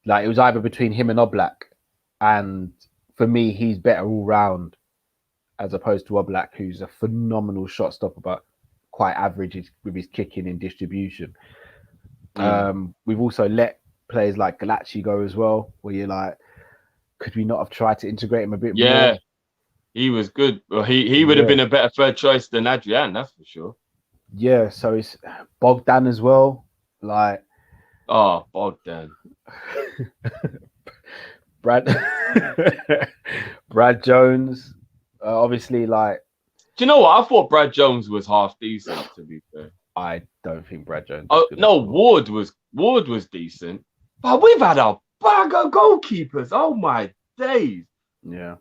Like, it was either between him and Oblak, and for me, he's better all round as opposed to Oblak, who's a phenomenal shot stopper, but quite average with his kicking and distribution. We've also let players like Galacci go as well, where you're like, could we not have tried to integrate him a bit more? Yeah, he was good. Well, he would have been a better third choice than Adrian, that's for sure. Yeah, so it's Bogdan as well. Like, oh, Bogdan. Brad Jones, obviously, like. Do you know what? I thought Brad Jones was half decent, to be fair. I don't think Brad Jones. Oh no, Ward was decent, but we've had a bag of goalkeepers. Oh my days! Yeah,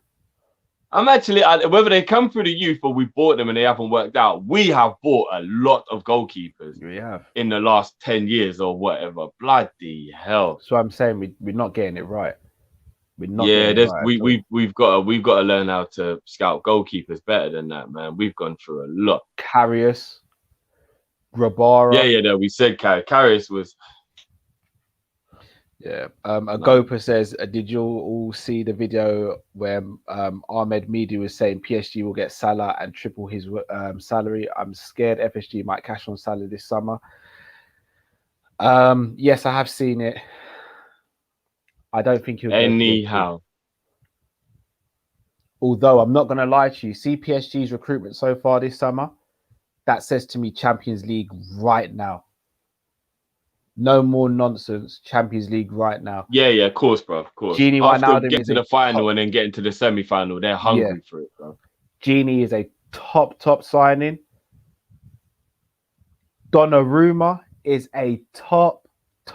I'm actually whether they come through the youth or we bought them and they haven't worked out. We have bought a lot of goalkeepers. We have in the last 10 years or whatever. Bloody hell! So I'm saying we're not getting it right. We're not. Yeah, we've got to learn how to scout goalkeepers better than that, man. We've gone through a lot. Karius. Grabara. No, we said Karius was. Yeah. Agopa says, did you all see the video where Ahmed Midi was saying PSG will get Salah and triple his salary? I'm scared FSG might cash on Salah this summer. Yes, I have seen it. I don't think he'll anyhow. Although I'm not going to lie to you, see PSG's recruitment so far this summer. That says to me Champions League right now. No more nonsense. Champions League right now. Yeah, of course, bro. Of course. Genie After getting to the final and then getting to the semi-final, they're hungry for it, bro. Genie is a top signing. Donnarumma is a top.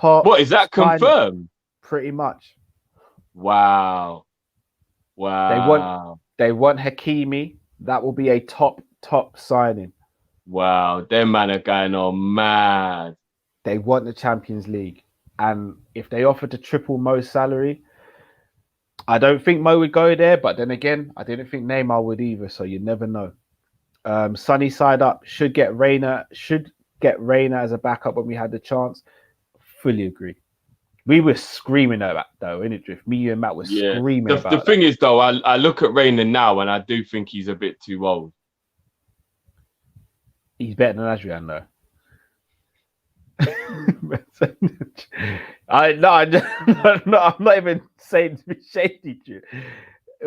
What, is that signing. Confirmed? Pretty much. Wow. They want Hakimi. That will be a top signing. Wow, them man are going on mad. They want the Champions League. And if they offer to triple Mo's salary, I don't think Mo would go there. But then again, I didn't think Neymar would either. So you never know. Sunny side up should get Reina as a backup when we had the chance. Fully agree. We were screaming at that, though, innit, Drift? Me, you and Matt were screaming about the thing is, though, I look at Reina now and I do think he's a bit too old. He's better than Adrian, though. I'm not even saying to be shady to you.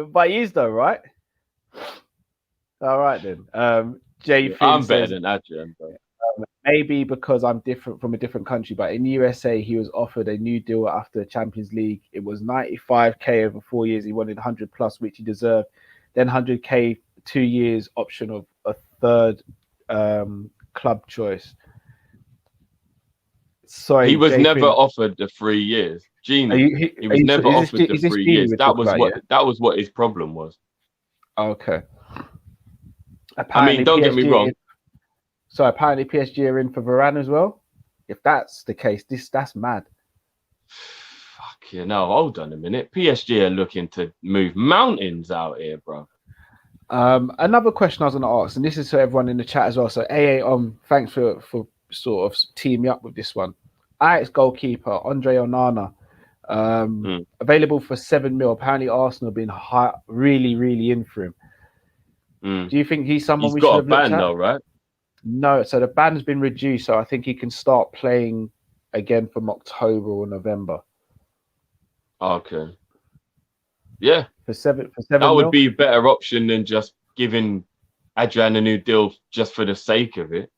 But he is, though, right? All right, then. I'm better than Adrian, though. Maybe because I'm different from a different country, but in USA he was offered a new deal after the Champions League. It was 95k over 4 years. He wanted 100 plus, which he deserved. Then 100k 2 years, option of a third club choice. Sorry, he was Jay never Finn. offered the 3 years. Genie, he was never offered the 3 years. That was what his problem was. Okay. Apparently, don't get me wrong. So apparently PSG are in for Varane as well. If that's the case, that's mad. Fuck you know. Hold on a minute. PSG are looking to move mountains out here, bro. Another question I was going to ask, and this is to everyone in the chat as well. So AA, thanks for sort of teaming me up with this one. Ajax goalkeeper Andre Onana, available for 7 mil. Apparently Arsenal have been really in for him. Do you think he's someone we should have looked at? He's got a ban though, right? No, so the ban's been reduced, so I think he can start playing again from October or November. Okay. Yeah. For seven that would be a better option than just giving Adrian a new deal just for the sake of it.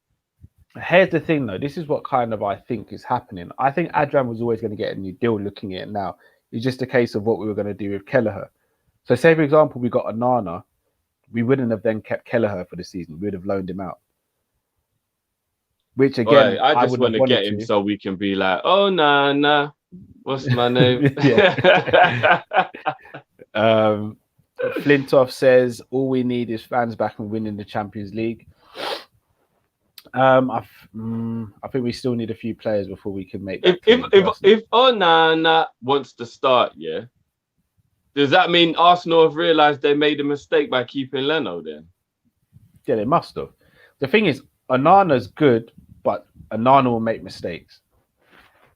Here's the thing, though. This is what kind of I think is happening. I think Adrian was always going to get a new deal looking at it now. It's just a case of what we were going to do with Kelleher. So say, for example, we got Onana. We wouldn't have then kept Kelleher for the season. We would have loaned him out. Which, again, right, I just want to get him so we can be like, oh, nah. What's my name? Flintoff says, all we need is fans back and winning the Champions League. I think we still need a few players before we can make that. If Onana wants to start, yeah, does that mean Arsenal have realised they made a mistake by keeping Leno then? Yeah, they must have. The thing is, Onana's good, but Onana will make mistakes.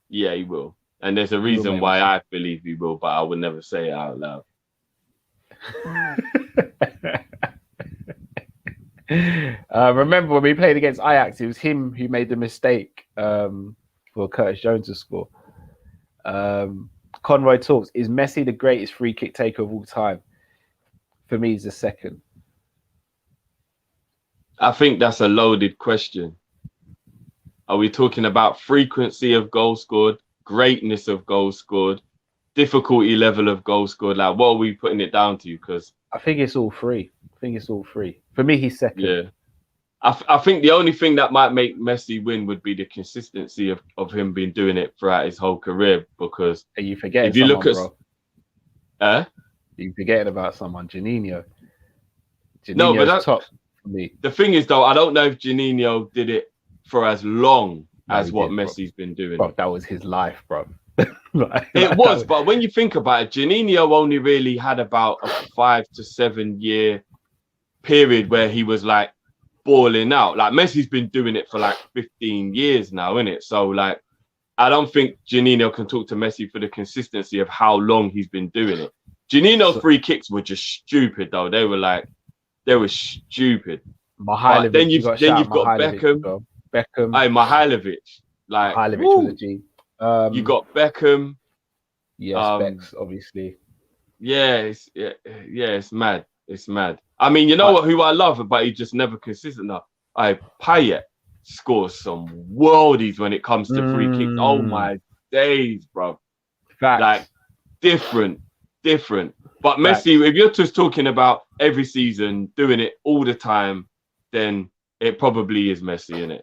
Yeah, he will. And there's a reason why I believe he will, but I would never say it out loud. Remember when we played against Ajax, it was him who made the mistake for Curtis Jones to score. Conroy talks, is Messi the greatest free kick taker of all time? For me, he's the second. I think that's a loaded question. Are we talking about frequency of goals scored, greatness of goals scored, difficulty level of goals scored? Like, what are we putting it down to? Because I think it's all three. For me, he's second. Yeah. I think the only thing that might make Messi win would be the consistency of him being doing it throughout his whole career. Because are you forgetting if you look at, you're forgetting about someone, Juninho. No, but that's top for me. The thing is, though, I don't know if Juninho did it for as long as what Messi's been doing. Bro, that was his life, bro. It was, but when you think about it, Juninho only really had about a 5 to 7 year period where he was like balling out. Like Messi's been doing it for like 15 years now, innit? So like, I don't think Juninho can talk to Messi for the consistency of how long he's been doing it. Juninho's free kicks were just stupid, though. They were stupid. Mihailovic, then you've got Beckham. Beckham. Hey, Mihailovic. Like, Mihailovic was a G. You got Beckham. Yes, Becks, obviously. Yeah, it's mad. It's mad. I mean, you know who I love, but he's just never consistent enough. Payet scores some worldies when it comes to free kicks. Oh my days, bro. Facts. Like different. But Messi, if you're just talking about every season doing it all the time, then it probably is Messi, innit?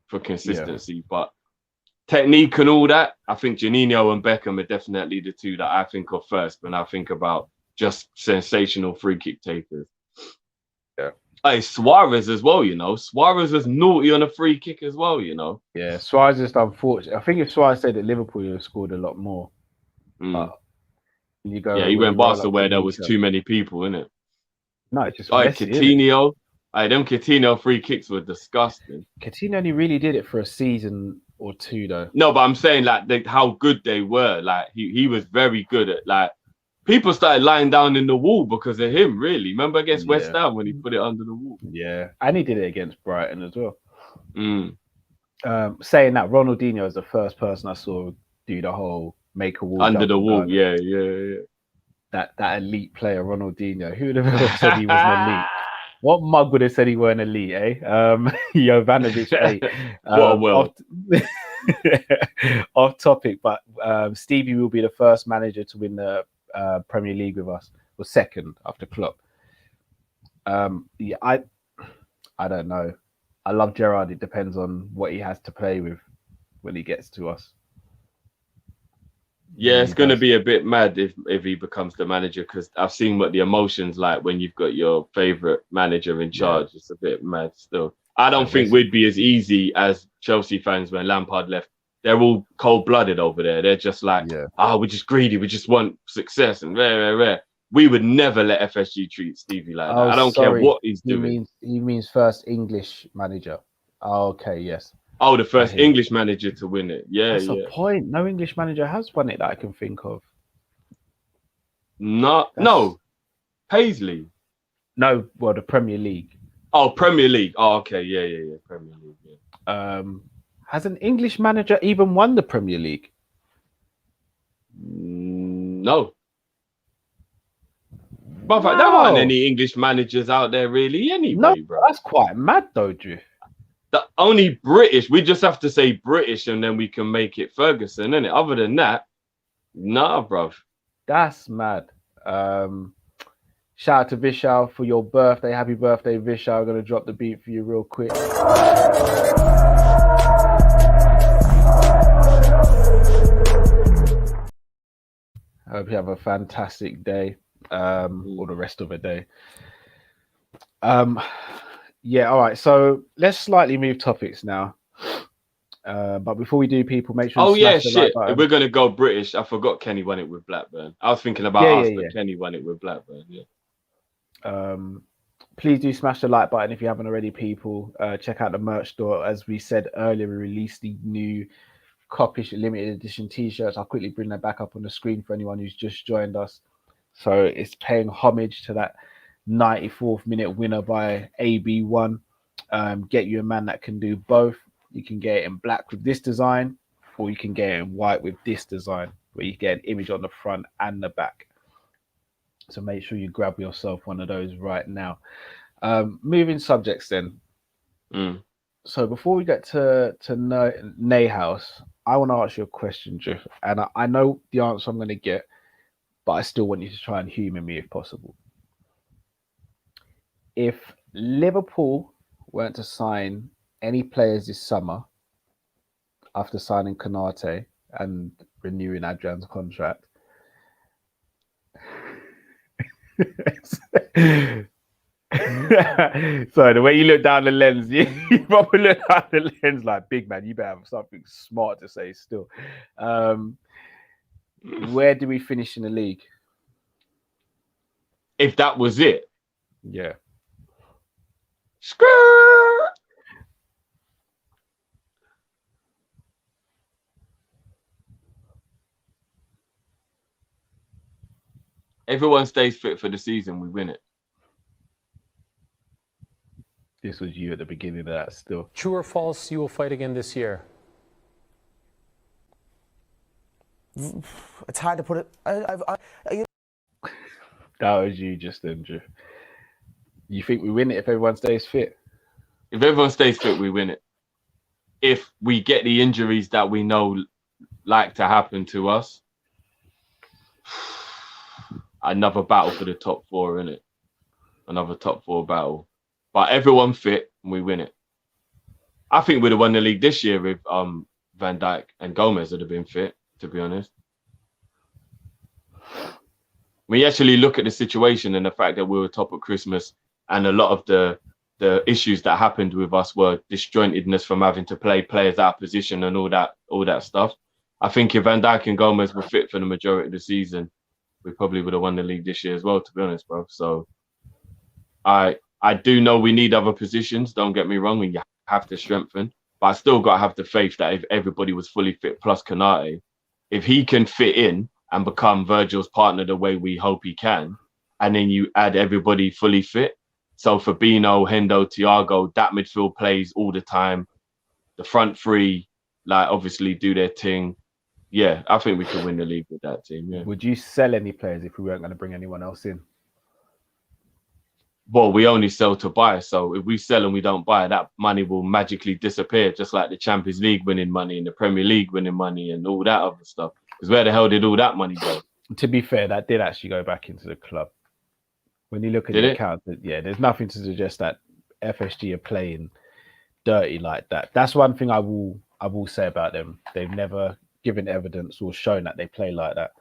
For consistency. Yeah. But technique and all that, I think Juninho and Beckham are definitely the two that I think of first when I think about just sensational free kick takers. Yeah. Hey, Suarez as well, you know. Suarez was naughty on a free kick as well, you know. Yeah, Suarez is unfortunate. I think if Suarez stayed at Liverpool, he would have scored a lot more. But you go, yeah, he went Barca where there was too many people, innit? No, it's just like Coutinho. Them Coutinho free kicks were disgusting. Coutinho only really did it for a season or two, though. No, but I'm saying like how good they were. Like he was very good at like. People started lying down in the wall because of him, really. Remember against West Ham when he put it under the wall? Yeah, and he did it against Brighton as well. Saying that, Ronaldinho is the first person I saw do the whole make a wall under the wall. Yeah. That elite player, Ronaldinho. Who would have ever said he was an elite? What mug would have said he weren't elite, eh? Jovanovic, eh? What a world. Off topic, but Stevie will be the first manager to win the Premier League with us, or second after Klopp. Yeah, I don't know. I love Gerrard. It depends on what he has to play with when he gets to us. Yeah, it's going to be a bit mad if he becomes the manager, because I've seen what the emotions like when you've got your favourite manager in charge. Yeah. It's a bit mad still. I don't think we'd be as easy as Chelsea fans when Lampard left. They're all cold-blooded over there. They're just like, we're just greedy. We just want success and rare. We would never let FSG treat Stevie like that. I don't care what he's doing. He means first English manager. Oh, okay, yes. Oh, the first English manager to win it. Yeah, That's a point. No English manager has won it that I can think of. No. Paisley. No, well, the Premier League. Oh, Premier League. Oh, okay. Yeah. Premier League. Yeah. Has an English manager even won the Premier League? No. But there aren't any English managers out there really anyway, bro. That's quite mad though, Drew. The only British, we just have to say British and then we can make it Ferguson, innit? Other than that, nah, bruv. That's mad. Shout out to Vishal for your birthday. Happy birthday, Vishal. I'm going to drop the beat for you real quick. I hope you have a fantastic day, or the rest of the day. Yeah, all right. So let's slightly move topics now. But before we do, people, make sure. Like we're gonna go British. I forgot Kenny won it with Blackburn. I was thinking about us, but Kenny won it with Blackburn. Yeah. Please do smash the like button if you haven't already, people. Check out the merch store. As we said earlier, we released the new Kop-Ish limited edition T-shirts. I'll quickly bring that back up on the screen for anyone who's just joined us. So it's paying homage to that 94th minute winner by AB1. Get you a man that can do both. You can get it in black with this design, or you can get it in white with this design, where you get an image on the front and the back. So make sure you grab yourself one of those right now. Moving subjects then. So before we get to Neuhaus, I want to ask you a question, Drew. And I know the answer I'm going to get, but I still want you to try and humour me if possible. If Liverpool weren't to sign any players this summer after signing Konate and renewing Adrian's contract, so the way you look down the lens, you probably look down the lens like, big man, you better have something smart to say still. Where do we finish in the league? If that was it. Yeah. Skrrr! Everyone stays fit for the season, we win it. This was you at the beginning of that still. True or false, you will fight again this year? It's hard to put it. That was you just then, Drew. You think we win it if everyone stays fit? If everyone stays fit, we win it. If we get the injuries that we know like to happen to us, another battle for the top four, innit? Another top four battle. But everyone fit, and we win it. I think we'd have won the league this year if Van Dijk and Gomez would have been fit, to be honest. When you actually look at the situation and the fact that we were top at Christmas, and a lot of the issues that happened with us were disjointedness from having to play players out of position and all that stuff. I think if Van Dijk and Gomez were fit for the majority of the season, we probably would have won the league this year as well, to be honest, bro. So I do know we need other positions, don't get me wrong, and you have to strengthen. But I still got to have the faith that if everybody was fully fit, plus Konate, if he can fit in and become Virgil's partner the way we hope he can, and then you add everybody fully fit. So Fabinho, Hendo, Thiago, that midfield plays all the time. The front three, like, obviously do their thing. Yeah, I think we could win the league with that team, yeah. Would you sell any players if we weren't going to bring anyone else in? well, we only sell to buy. So if we sell and we don't buy, that money will magically disappear, just like the Champions League winning money and the Premier League winning money and all that other stuff. Because where the hell did all that money go? To be fair, that did actually go back into the club. When you look at the account, yeah, there's nothing to suggest that FSG are playing dirty like that. That's one thing I will say about them. They've never given evidence or shown that they play like that.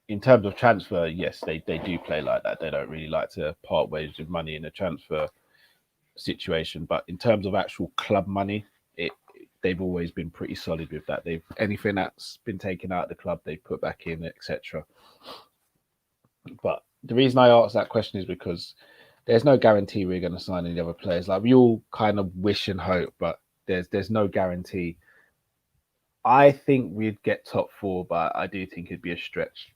In terms of transfer, yes, they do play like that. They don't really like to part ways with money in a transfer situation. But in terms of actual club money, they've always been pretty solid with that. Anything that's been taken out of the club, they put back in, etc. But the reason I asked that question is because there's no guarantee we're going to sign any other players. Like, we all kind of wish and hope, but there's no guarantee. I think we'd get top 4, but I do think it'd be a stretch.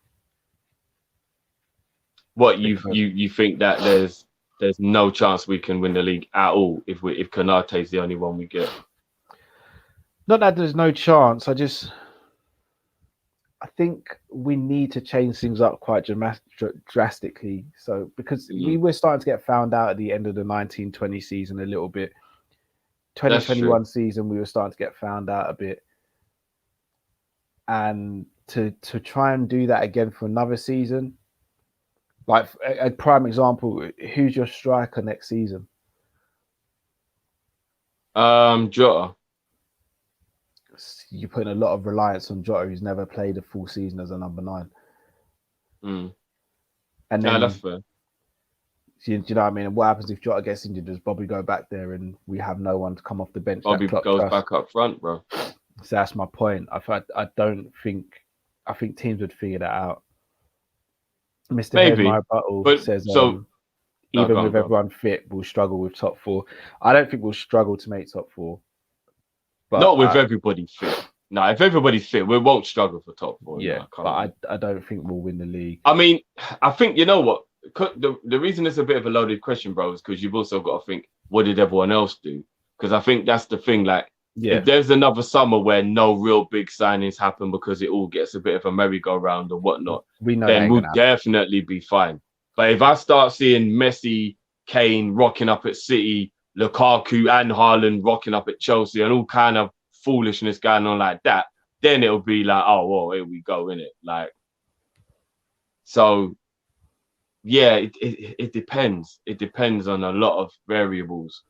What you think that there's no chance we can win the league at all if Konate is the only one we get? Not that there's no chance. I think we need to change things up quite drastically. So because we were starting to get found out at the end of the 1920 season a little bit. 2021 season, we were starting to get found out a bit. And to try and do that again for another season, like a prime example, who's your striker next season? Jota. You're putting a lot of reliance on Jota, who's never played a full season as a number 9. And then, that's fair. Do you know what I mean? And what happens if Jota gets injured? Does Bobby go back there and we have no one to come off the bench? Bobby goes back up front, bro. So that's my point. I think teams would figure that out. Mr. Maybe. Buttle says even with everyone fit, we'll struggle with top 4. I don't think we'll struggle to make top 4. But not with everybody fit. No, if everybody's fit, we won't struggle for top 4. Yeah, but I don't think we'll win the league. I mean, I think, you know what? The reason it's a bit of a loaded question, bro, is because you've also got to think, what did everyone else do? Because I think that's the thing. Like, if there's another summer where no real big signings happen because it all gets a bit of a merry-go-round or whatnot, then we'll definitely be fine. But if I start seeing Messi, Kane rocking up at City, Lukaku and Haaland rocking up at Chelsea and all kind of foolishness going on like that, then it'll be like, oh, well, here we go, innit? Like, so, yeah, it depends. It depends on a lot of variables.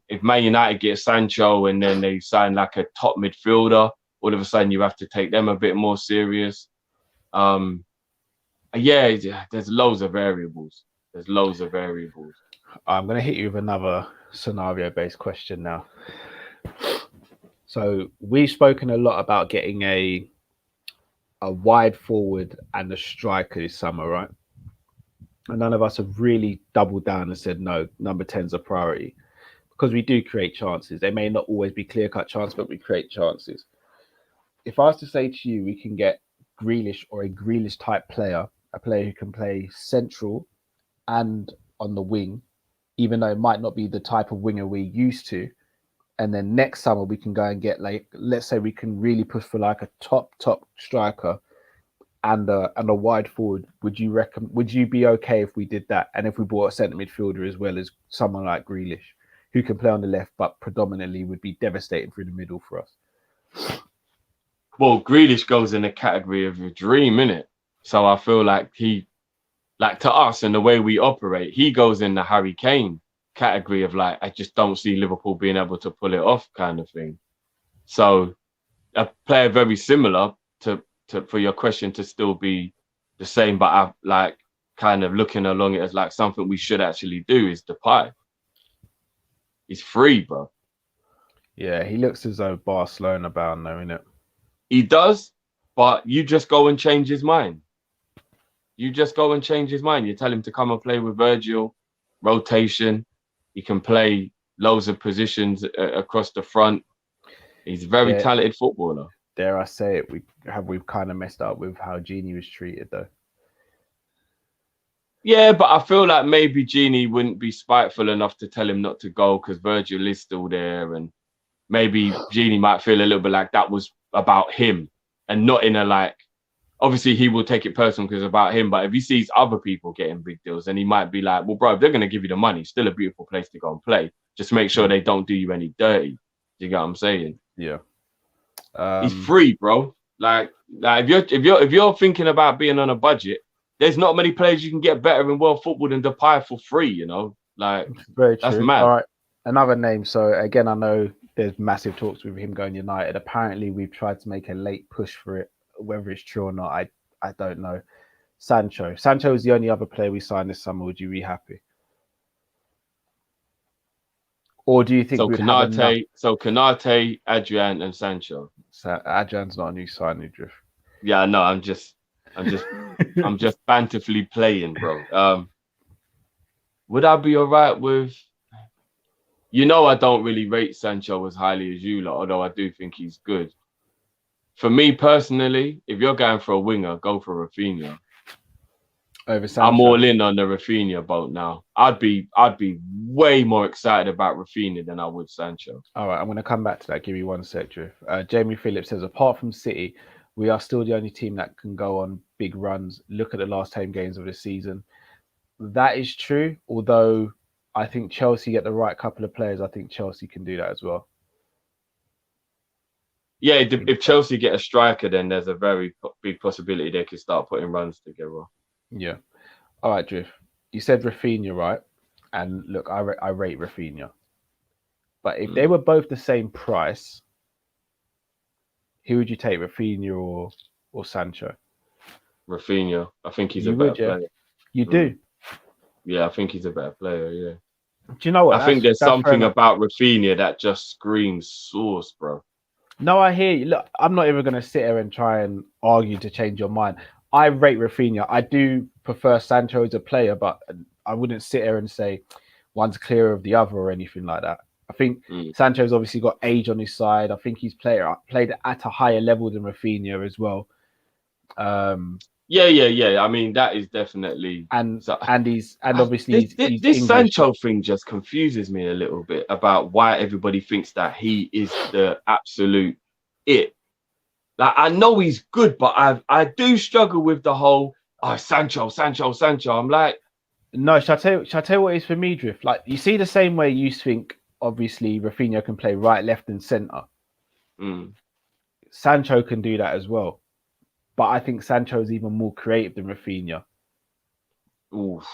If Man United get Sancho and then they sign like a top midfielder, all of a sudden you have to take them a bit more serious. Yeah, there's loads of variables. I'm going to hit you with another scenario-based question now. So we've spoken a lot about getting a wide forward and a striker this summer, right? And none of us have really doubled down and said, no, number 10's a priority. Because we do create chances. They may not always be clear-cut chances, but we create chances. If I was to say to you, we can get Grealish or a Grealish-type player, a player who can play central and on the wing, even though it might not be the type of winger we're used to. And then next summer we can go and get, like, let's say we can really push for like a top striker and a wide forward. Would you be okay if we did that? And if we bought a centre midfielder as well as someone like Grealish, who can play on the left, but predominantly would be devastating through the middle for us? Well, Grealish goes in the category of a dream, innit? So I feel like to us and the way we operate, he goes in the Harry Kane category of like, I just don't see Liverpool being able to pull it off kind of thing. So a player very similar to for your question to still be the same, but I've like kind of looking along it as like something we should actually do is Depay. He's free, bro. Yeah, he looks as though Barcelona bound though, innit? He does, but you just go and change his mind. You tell him to come and play with Virgil, rotation. He can play loads of positions across the front. He's a very talented footballer. Dare I say it, we've kind of messed up with how Genie was treated though. Yeah, but I feel like maybe Genie wouldn't be spiteful enough to tell him not to go because Virgil is still there, and maybe Genie might feel a little bit like that was about him and not in a like obviously he will take it personal because it's about him. But if he sees other people getting big deals, then he might be like, well, bro, if they're going to give you the money, still a beautiful place to go and play. Just make sure they don't do you any dirty. You get what I'm saying? Yeah. He's free, bro. Like if you're thinking about being on a budget, there's not many players you can get better in world football than Depay for free. You know, like very that's true. mad. All right, another name. So again, I know there's massive talks with him going United. Apparently, we've tried to make a late push for it. Whether it's true or not, I don't know. Sancho is the only other player we signed this summer. Would you be happy? Or do you think we'd have enough? So Konate, Adrian, and Sancho. So Adrian's not a new signing, Drift. Yeah, no, I'm just banterfully playing, bro. Would I be all right with? You know, I don't really rate Sancho as highly as you lot, although I do think he's good. For me personally, if you're going for a winger, go for Rafinha. Over Sancho. I'm all in on the Rafinha boat now. I'd be way more excited about Rafinha than I would Sancho. All right, I'm going to come back to that. Give me one sec, Drift. Jamie Phillips says, apart from City, we are still the only team that can go on big runs. Look at the last 10 games of the season. That is true, although I think Chelsea get the right couple of players. I think Chelsea can do that as well. Yeah, if Chelsea get a striker, then there's a very big possibility they could start putting runs together. Yeah. All right, Drift. You said Rafinha, right? And look, I rate Rafinha. But if they were both the same price, who would you take, Rafinha or Sancho? Rafinha. I think he's a better player. You do? Yeah, I think he's a better player, yeah. Do you know what? I think there's something about Rafinha that just screams sauce, bro. No, I hear you. Look, I'm not even going to sit here and try and argue to change your mind. I rate Rafinha. I do prefer Sancho as a player, but I wouldn't sit here and say one's clearer of the other or anything like that. I think Sancho's obviously got age on his side. I think he's played at a higher level than Rafinha as well. Yeah. I mean, that is definitely obviously this Sancho thing just confuses me a little bit about why everybody thinks that he is the absolute it. Like, I know he's good, but I do struggle with the whole Sancho. I'm like, no. Shall I tell you what it is for me, Drift? Like, you see the same way you think. Obviously, Rafinha can play right, left, and centre. Sancho can do that as well, but I think Sancho is even more creative than Rafinha. Oof.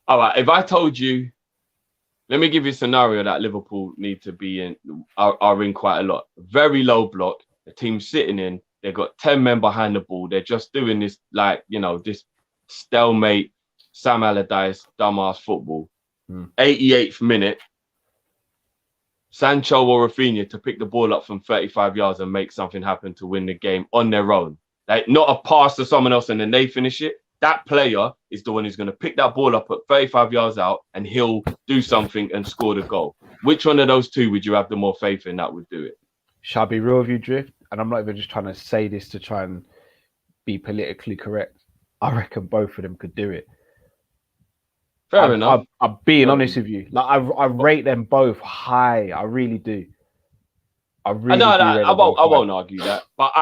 All right, if I told you, let me give you a scenario that Liverpool need to be in, are in quite a lot. Very low block. The team's sitting in. They've got 10 men behind the ball. They're just doing this, like, you know, this stalemate, Sam Allardyce, dumbass football. 88th minute, Sancho or Rafinha to pick the ball up from 35 yards and make something happen to win the game on their own. Like, not a pass to someone else and then they finish it. That player is the one who's going to pick that ball up at 35 yards out and he'll do something and score the goal. Which one of those two would you have the more faith in that would do it? Shall I be real with you, Drift? And I'm not even just trying to say this to try and be politically correct. I reckon both of them could do it. Fair enough. I'm being honest with you. Like, I rate them both high. I really do. I won't argue that. But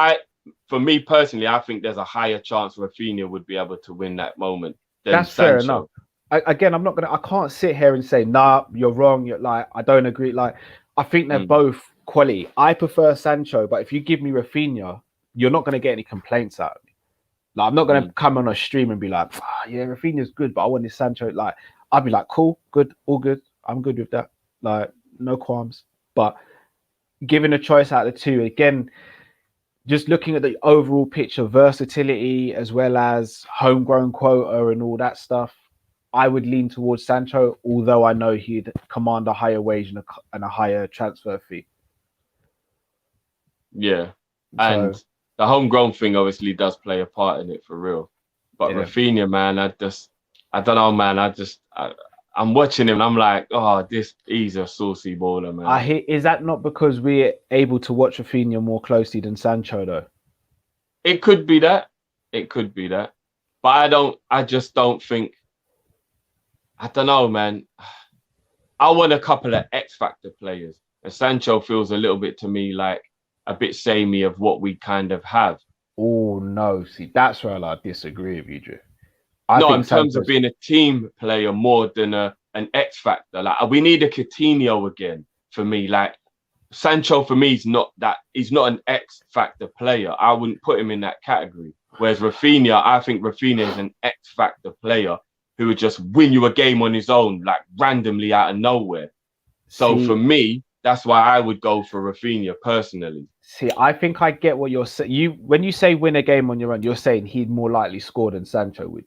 for me personally, I think there's a higher chance Rafinha would be able to win that moment than That's Sancho. Fair enough. I can't sit here and say, nah, you're wrong. You're like, I don't agree. Like, I think they're both quality. I prefer Sancho, but if you give me Rafinha, you're not going to get any complaints out of me. Like, I'm not going to come on a stream and be like, yeah, Rafinha's good, but I want this Sancho. Like, I'd be like, cool, good, all good. I'm good with that. Like, no qualms. But given a choice out of the two, again, just looking at the overall picture, versatility as well as homegrown quota and all that stuff, I would lean towards Sancho, although I know he'd command a higher wage and a higher transfer fee. Yeah. And the homegrown thing obviously does play a part in it for real. But Rafinha, man, I don't know, man. I'm watching him and I'm like, he's a saucy baller, man. Is that not because we're able to watch Rafinha more closely than Sancho, though? It could be that. But I just don't think, I don't know, man. I want a couple of X Factor players. And Sancho feels a little bit to me like a bit samey of what we kind of have. Oh no, see that's where I disagree with you, Drew. I No, think in terms of Sancho's being a team player more than an X factor. Like we need a Coutinho again for me. Like Sancho for me is not that. He's not an X factor player. I wouldn't put him in that category. Whereas Rafinha, I think Rafinha is an X factor player who would just win you a game on his own, like randomly out of nowhere. So for me, that's why I would go for Rafinha personally. See, I think I get what you're saying. When you say win a game on your own, you're saying he'd more likely score than Sancho would.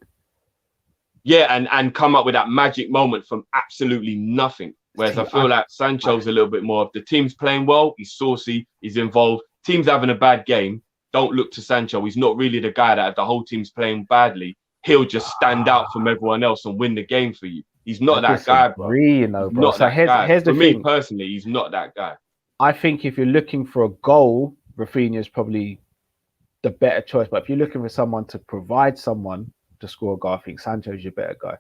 Yeah, and come up with that magic moment from absolutely nothing. Whereas I feel like Sancho's a little bit more of the team's playing well, he's saucy, he's involved. Team's having a bad game. Don't look to Sancho. He's not really the guy that if the whole team's playing badly, he'll just stand out from everyone else and win the game for you. He's not that guy, bro. Bro. Not so that guy. Here's the for thing. me personally, he's not that guy. I think if you're looking for a goal, Rafinha is probably the better choice. But if you're looking for someone to provide someone to score a goal, I think Sancho's your better guy.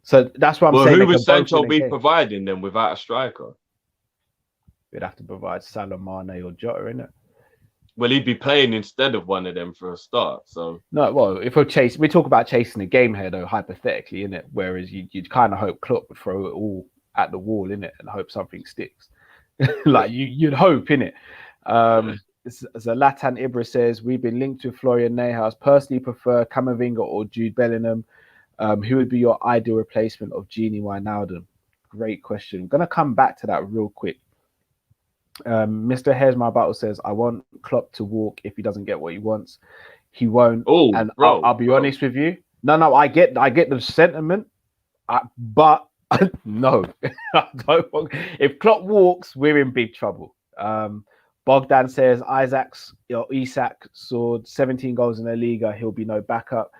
So that's what I'm saying. Who would Sancho be providing then without a striker? We'd have to provide Salah, Mane, or Jota, innit? Well, he'd be playing instead of one of them for a start. So no, well, if we talk about chasing the game here, though, hypothetically, innit? Whereas you'd kind of hope Klopp would throw it all at the wall, innit, and hope something sticks. Like you'd hope, innit? Zlatan Ibra says we've been linked to Florian Neuhaus. Personally, prefer Camavinga or Jude Bellingham. Who would be your ideal replacement of Wijnaldum? Great question. I'm gonna come back to that real quick. Mr. Here's My Battle says, I want Klopp to walk if he doesn't get what he wants. He won't. Oh, and bro, I'll be honest with you. No, I get the sentiment, but no. I don't want, if Klopp walks, we're in big trouble. Bogdan says, Isak scored 17 goals in the Liga. He'll be no backup.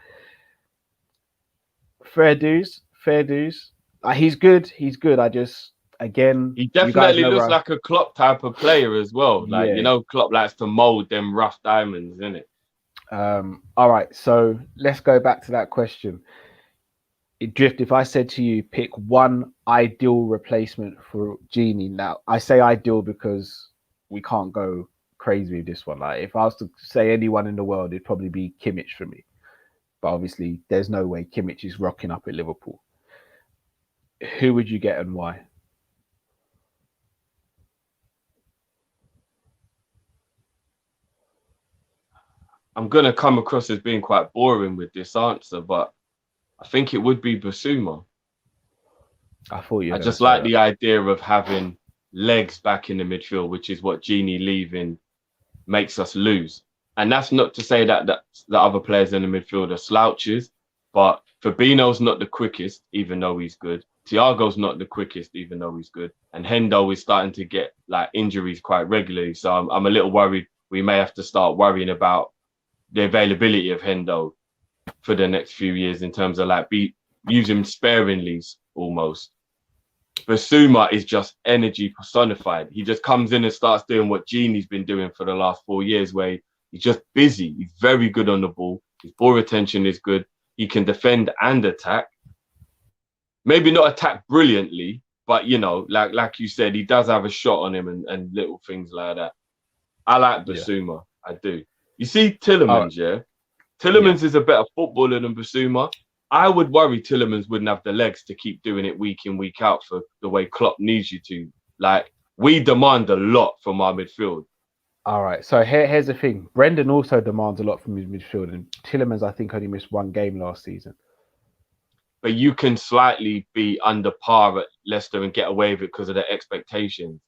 Fair dues. He's good. I just... Again, he definitely looks like a Klopp type of player as well. Like, Klopp likes to mold them rough diamonds, innit? All right, so let's go back to that question. Drift, if I said to you, pick one ideal replacement for Genie. Now, I say ideal because we can't go crazy with this one. Like, if I was to say anyone in the world, it'd probably be Kimmich for me. But obviously, there's no way Kimmich is rocking up at Liverpool. Who would you get and why? I'm going to come across as being quite boring with this answer, but I think it would be Basuma. I just like the idea of having legs back in the midfield, which is what Genie leaving makes us lose. And that's not to say that the other players in the midfield are slouches, but Fabinho's not the quickest, even though he's good. Thiago's not the quickest, even though he's good. And Hendo is starting to get like injuries quite regularly. So I'm a little worried we may have to start worrying about the availability of Hendo for the next few years in terms of like use him sparingly almost. Basuma is just energy personified. He just comes in and starts doing what Genie's been doing for the last 4 years, where he's just busy. He's very good on the ball. His ball retention is good. He can defend and attack. Maybe not attack brilliantly, but like you said, he does have a shot on him and little things like that. I like Basuma. I do. You see Tielemans, Tielemans is a better footballer than Basuma. I would worry Tielemans wouldn't have the legs to keep doing it week in, week out for the way Klopp needs you to. Like, we demand a lot from our midfield. All right, so here's the thing. Brendan also demands a lot from his midfield, and Tielemans, I think, only missed one game last season. But you can slightly be under par at Leicester and get away with it because of the expectations.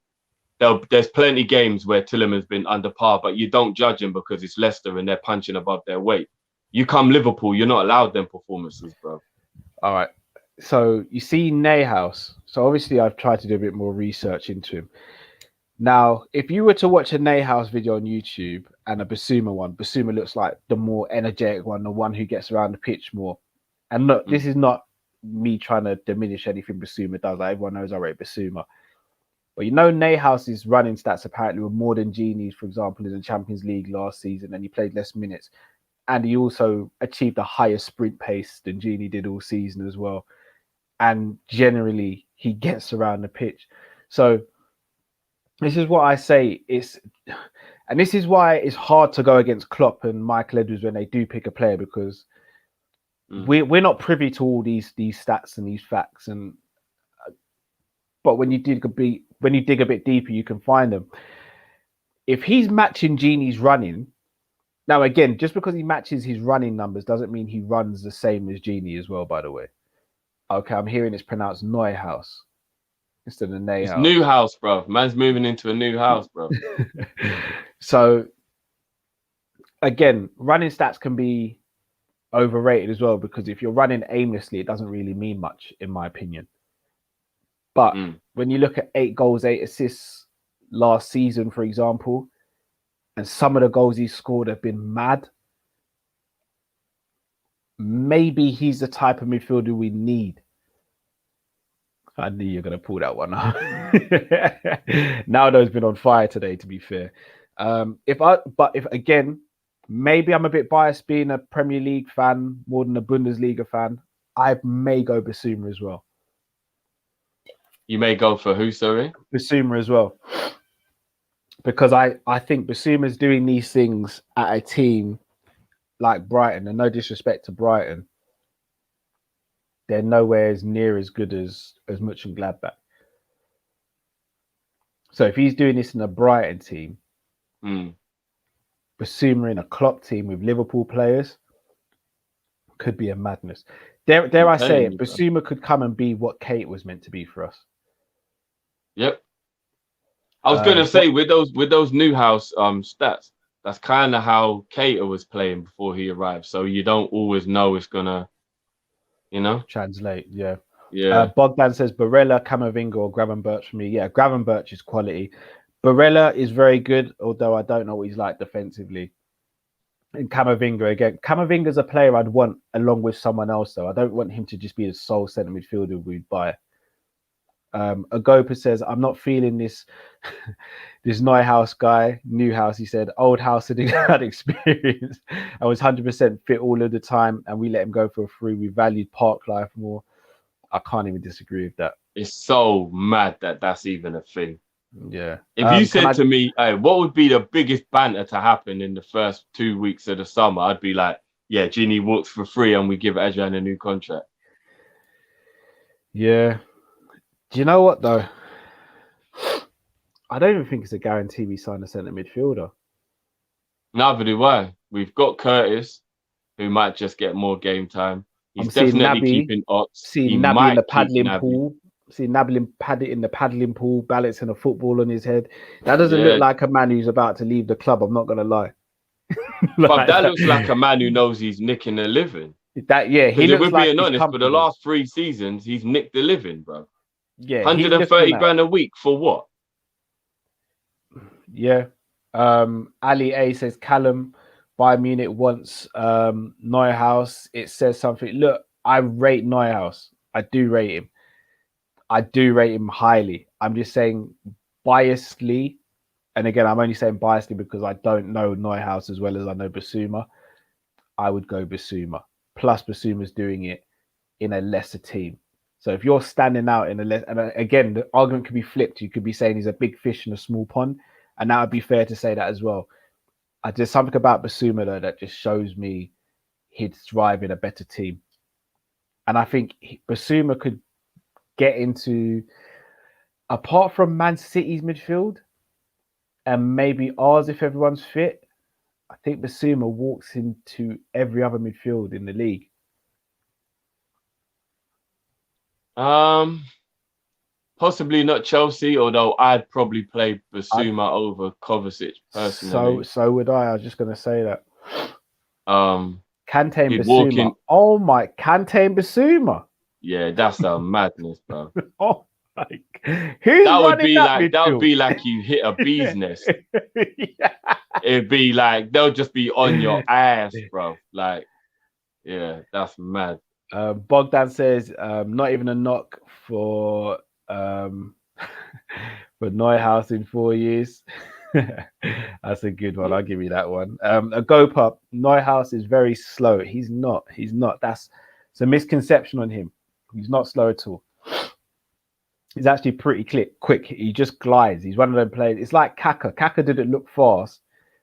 There's plenty of games where Tielemans been under par, but you don't judge him because it's Leicester and they're punching above their weight. You come Liverpool, you're not allowed them performances, bro. All right. So you see Neuhaus. So obviously I've tried to do a bit more research into him. Now, if you were to watch a Neuhaus video on YouTube and a Basuma one, Basuma looks like the more energetic one, the one who gets around the pitch more. And look, this is not me trying to diminish anything Basuma does. Like, everyone knows I rate Basuma. But Neuhaus's running stats apparently were more than Genie's, for example, in the Champions League last season, and he played less minutes. And he also achieved a higher sprint pace than Genie did all season as well. And generally, he gets around the pitch. So this is what I say. And this is why it's hard to go against Klopp and Michael Edwards when they do pick a player, because we're not privy to all these stats and these facts. And but when you dig a bit deeper, you can find them. If he's matching Genie's running, now again, just because he matches his running numbers doesn't mean he runs the same as Genie as well. By the way, okay, I'm hearing it's pronounced Neuhaus instead of Neuhaus. It's new house, bro. Man's moving into a new house, bro. So again, running stats can be overrated as well, because if you're running aimlessly, it doesn't really mean much, in my opinion. But when you look at 8 goals, 8 assists last season, for example, and some of the goals he scored have been mad, maybe he's the type of midfielder we need. I knew you were going to pull that one out. Naldo's been on fire today, to be fair. If again, maybe I'm a bit biased being a Premier League fan more than a Bundesliga fan, I may go Basuma as well. You may go for who, sorry? Basuma as well. Because I think Basuma's doing these things at a team like Brighton, and no disrespect to Brighton, they're nowhere as near as good as Mönchengladbach. So if he's doing this in a Brighton team, Basuma in a Klopp team with Liverpool players could be a madness. Dare I say it, Basuma could come and be what Kate was meant to be for us. Yep. I was gonna say with those Neuhaus stats, that's kind of how Keita was playing before he arrived. So you don't always know it's gonna, translate. Yeah. Yeah. Bogdan says Barella, Camavinga, or Gravenberch for me. Yeah, Gravenberch is quality. Barella is very good, although I don't know what he's like defensively. And Camavinga again. Camavinga's a player I'd want along with someone else, though. I don't want him to just be the sole centre midfielder we'd buy. Agopa says, I'm not feeling this Neuhaus guy. Neuhaus, he said, old house had experience. I was 100% fit all of the time, and we let him go for a free. We valued park life more. I can't even disagree with that. It's so mad that that's even a thing. Yeah. If you said to me, hey, what would be the biggest banter to happen in the first 2 weeks of the summer? I'd be like, yeah, Genie walks for free and we give Adrian a new contract. Yeah. Do you know what, though? I don't even think it's a guarantee we sign a centre midfielder. Neither do I. We've got Curtis, who might just get more game time. He's definitely keeping Ox. See Naby in the paddling pool. See Naby in the paddling pool, balancing a football on his head. That doesn't look like a man who's about to leave the club. I'm not going to lie. But that looks like a man who knows he's nicking a living. He looks like being honest, for the last 3 seasons, he's nicked the living, bro. Yeah, 130 grand a week for what? Yeah. Ali A says Callum, Bayern Munich wants Neuhaus. It says something. Look, I rate Neuhaus. I do rate him. I do rate him highly. I'm just saying biasedly, and again, I'm only saying biasedly because I don't know Neuhaus as well as I know Basuma. I would go Basuma. Plus, Basuma's doing it in a lesser team. So if you're standing out in a less, and again, the argument could be flipped. You could be saying he's a big fish in a small pond, and that would be fair to say that as well. There's something about Basuma though that just shows me he'd thrive in a better team, and I think Basuma could get into, apart from Man City's midfield, and maybe ours if everyone's fit. I think Basuma walks into every other midfield in the league. Possibly not Chelsea, although I'd probably play Basuma over Kovacic personally. So would I. I was just going to say that. Kante and Basuma. Oh my, Kante and Basuma. Yeah, that's a madness, bro. Oh my, that would be like you hit a bee's nest. Yeah. It'd be like they'll just be on your ass, bro. Like, yeah, that's mad. Bogdan says, not even a knock for Neuhaus in 4 years. That's a good one. I'll give you that one. A go pup. Neuhaus is very slow. He's not. That's a misconception on him. He's not slow at all. He's actually pretty quick. He just glides. He's one of them players. It's like Kaka. Kaka didn't look fast,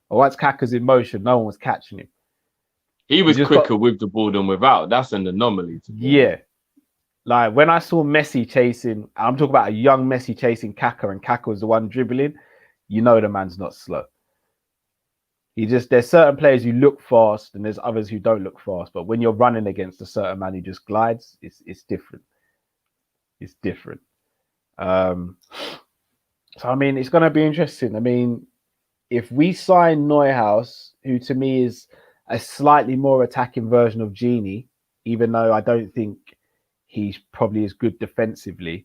Or once Kaka's in motion, no one was catching him. He was quicker with the ball than without. That's an anomaly. Yeah. Like when I saw Messi chasing, I'm talking about a young Messi chasing Kaka, and Kaka was the one dribbling, you know the man's not slow. There's certain players who look fast and there's others who don't look fast. But when you're running against a certain man who just glides, it's different. It's different. So I mean, it's gonna be interesting. I mean, if we sign Neuhaus, who to me is a slightly more attacking version of Genie, even though I don't think he's probably as good defensively.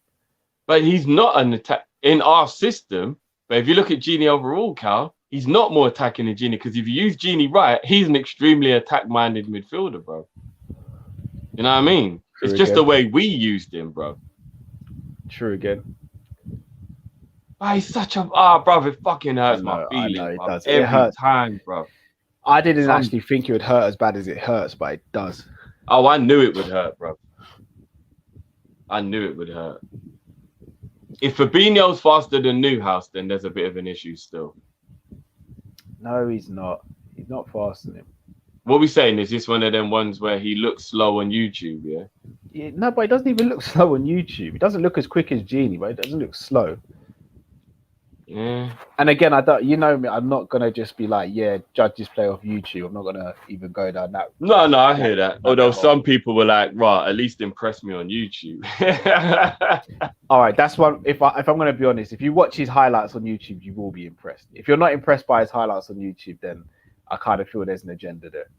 But he's not an attack in our system. But if you look at Genie overall, Cal, he's not more attacking than Genie, because if you use Genie right, he's an extremely attack-minded midfielder, bro. You know what I mean? It's just the way we used him, bro. True again. Oh, he's such a bro, it fucking hurts my feelings. I know, it bro. does. Every time, bro. I didn't actually think it would hurt as bad as it hurts, but it does. Oh, I knew it would hurt, bro. I knew it would hurt. If Fabinho's faster than Neuhaus, then there's a bit of an issue still. No, he's not. He's not faster than him. What we saying is this one of them ones where he looks slow on YouTube, yeah? No, but he doesn't even look slow on YouTube. He doesn't look as quick as Genie, but he doesn't look slow. Yeah. And again, I don't. You know me. I'm not gonna just be like, yeah, judge this play off YouTube. I'm not gonna even go down that. No, I hear that. Although some people were like, right, at least impress me on YouTube. All right, that's one. If I'm gonna be honest, if you watch his highlights on YouTube, you will be impressed. If you're not impressed by his highlights on YouTube, then I kind of feel there's an agenda there.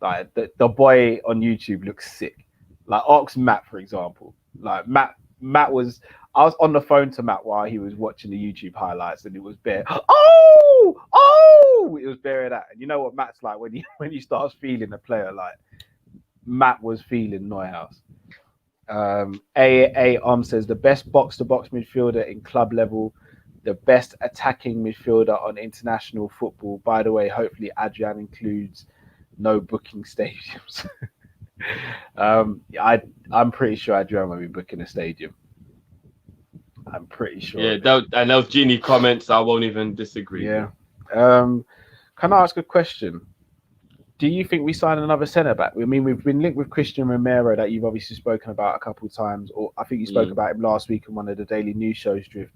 Like the boy on YouTube looks sick. Like Ox Matt, for example. Like Matt was. I was on the phone to Matt while he was watching the YouTube highlights, and it was bare. Oh! It was bare that. And you know what Matt's like when he starts feeling a player. Like Matt was feeling Neuhaus. Says the best box-to-box midfielder in club level, the best attacking midfielder on international football. By the way, hopefully Adrian includes no booking stadiums. I'm pretty sure Adrian will be booking a stadium. I'm pretty sure. Yeah, and those Genie comments, I won't even disagree. Yeah. Can I ask a question? Do you think we sign another centre back? I mean, we've been linked with Christian Romero that you've obviously spoken about a couple of times, or I think you spoke about him last week on one of the Daily News shows, Drift.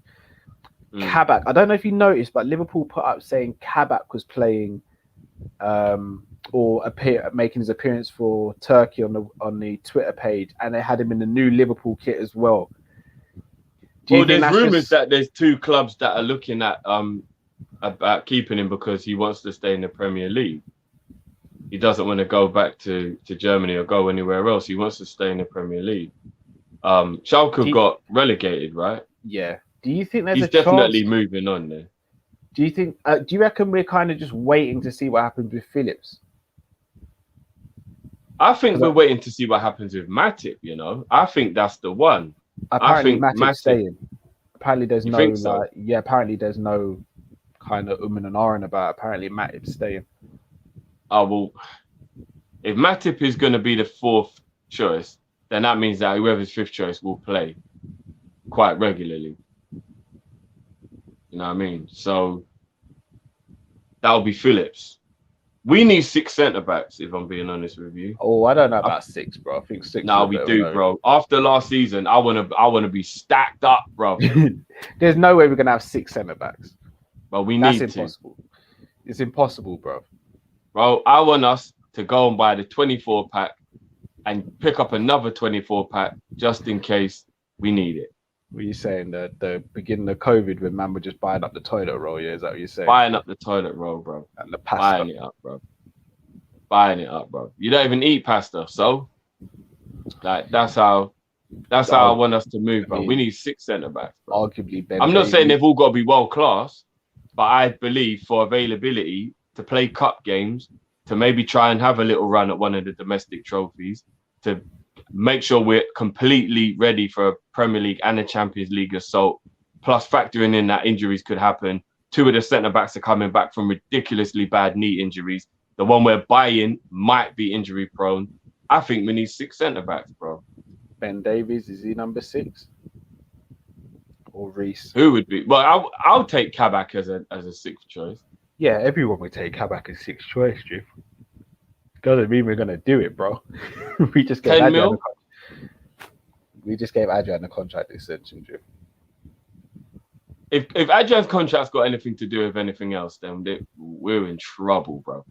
Kabak, I don't know if you noticed, but Liverpool put up saying Kabak was playing making his appearance for Turkey on the Twitter page, and they had him in the new Liverpool kit as well. Well, there's rumours that there's two clubs that are looking at about keeping him because he wants to stay in the Premier League. He doesn't want to go back to Germany or go anywhere else. He wants to stay in the Premier League. Schalke got relegated, right? Yeah. Do you think he's definitely moving on there? Do you think? Do you reckon we're kind of just waiting to see what happens with Phillips? I think we're waiting to see what happens with Matip. You know, I think that's the one. Apparently, Matip's staying. Apparently, there's no so? Apparently, there's no kind of and ahhing about. Apparently, Matip's staying. Oh well, if Matip is going to be the fourth choice, then that means that whoever's fifth choice will play quite regularly. You know what I mean? So that'll be Phillips. We need 6 centre backs, if I'm being honest with you. Oh, I don't know about 6, bro. I think 6. No, we do, bro. After last season, I wanna be stacked up, bro. There's no way we're gonna have 6 centre backs. But That's impossible. It's impossible, bro. Bro, I want us to go and buy the 24 pack and pick up another 24 pack just in case we need it. What are you saying? The beginning of COVID when man were just buying up the toilet roll, yeah? Is that what you're saying? Buying up the toilet roll, bro. And the pasta. Buying it up, bro. Buying it up, bro. You don't even eat pasta, so like that's how I want us to move, bro. We need 6 centre backs, bro. Arguably, Ben. I'm not saying they've all got to be world class, but I believe for availability to play cup games, to maybe try and have a little run at one of the domestic trophies, to make sure we're completely ready for a Premier League and a Champions League assault, plus factoring in that injuries could happen. 2 of the centre-backs are coming back from ridiculously bad knee injuries. The one we're buying might be injury prone. I think we need 6 centre-backs, bro. Ben Davies, is he number 6? Or Reece? Who would be? Well, I'll take Kabak as a 6th choice. Yeah, everyone would take Kabak as sixth choice, Drew. Doesn't mean we're gonna do it, bro. we just gave 10 Adrian mil? the contract extension, Drew. If Adrian's contract's got anything to do with anything else, then we're in trouble, bro.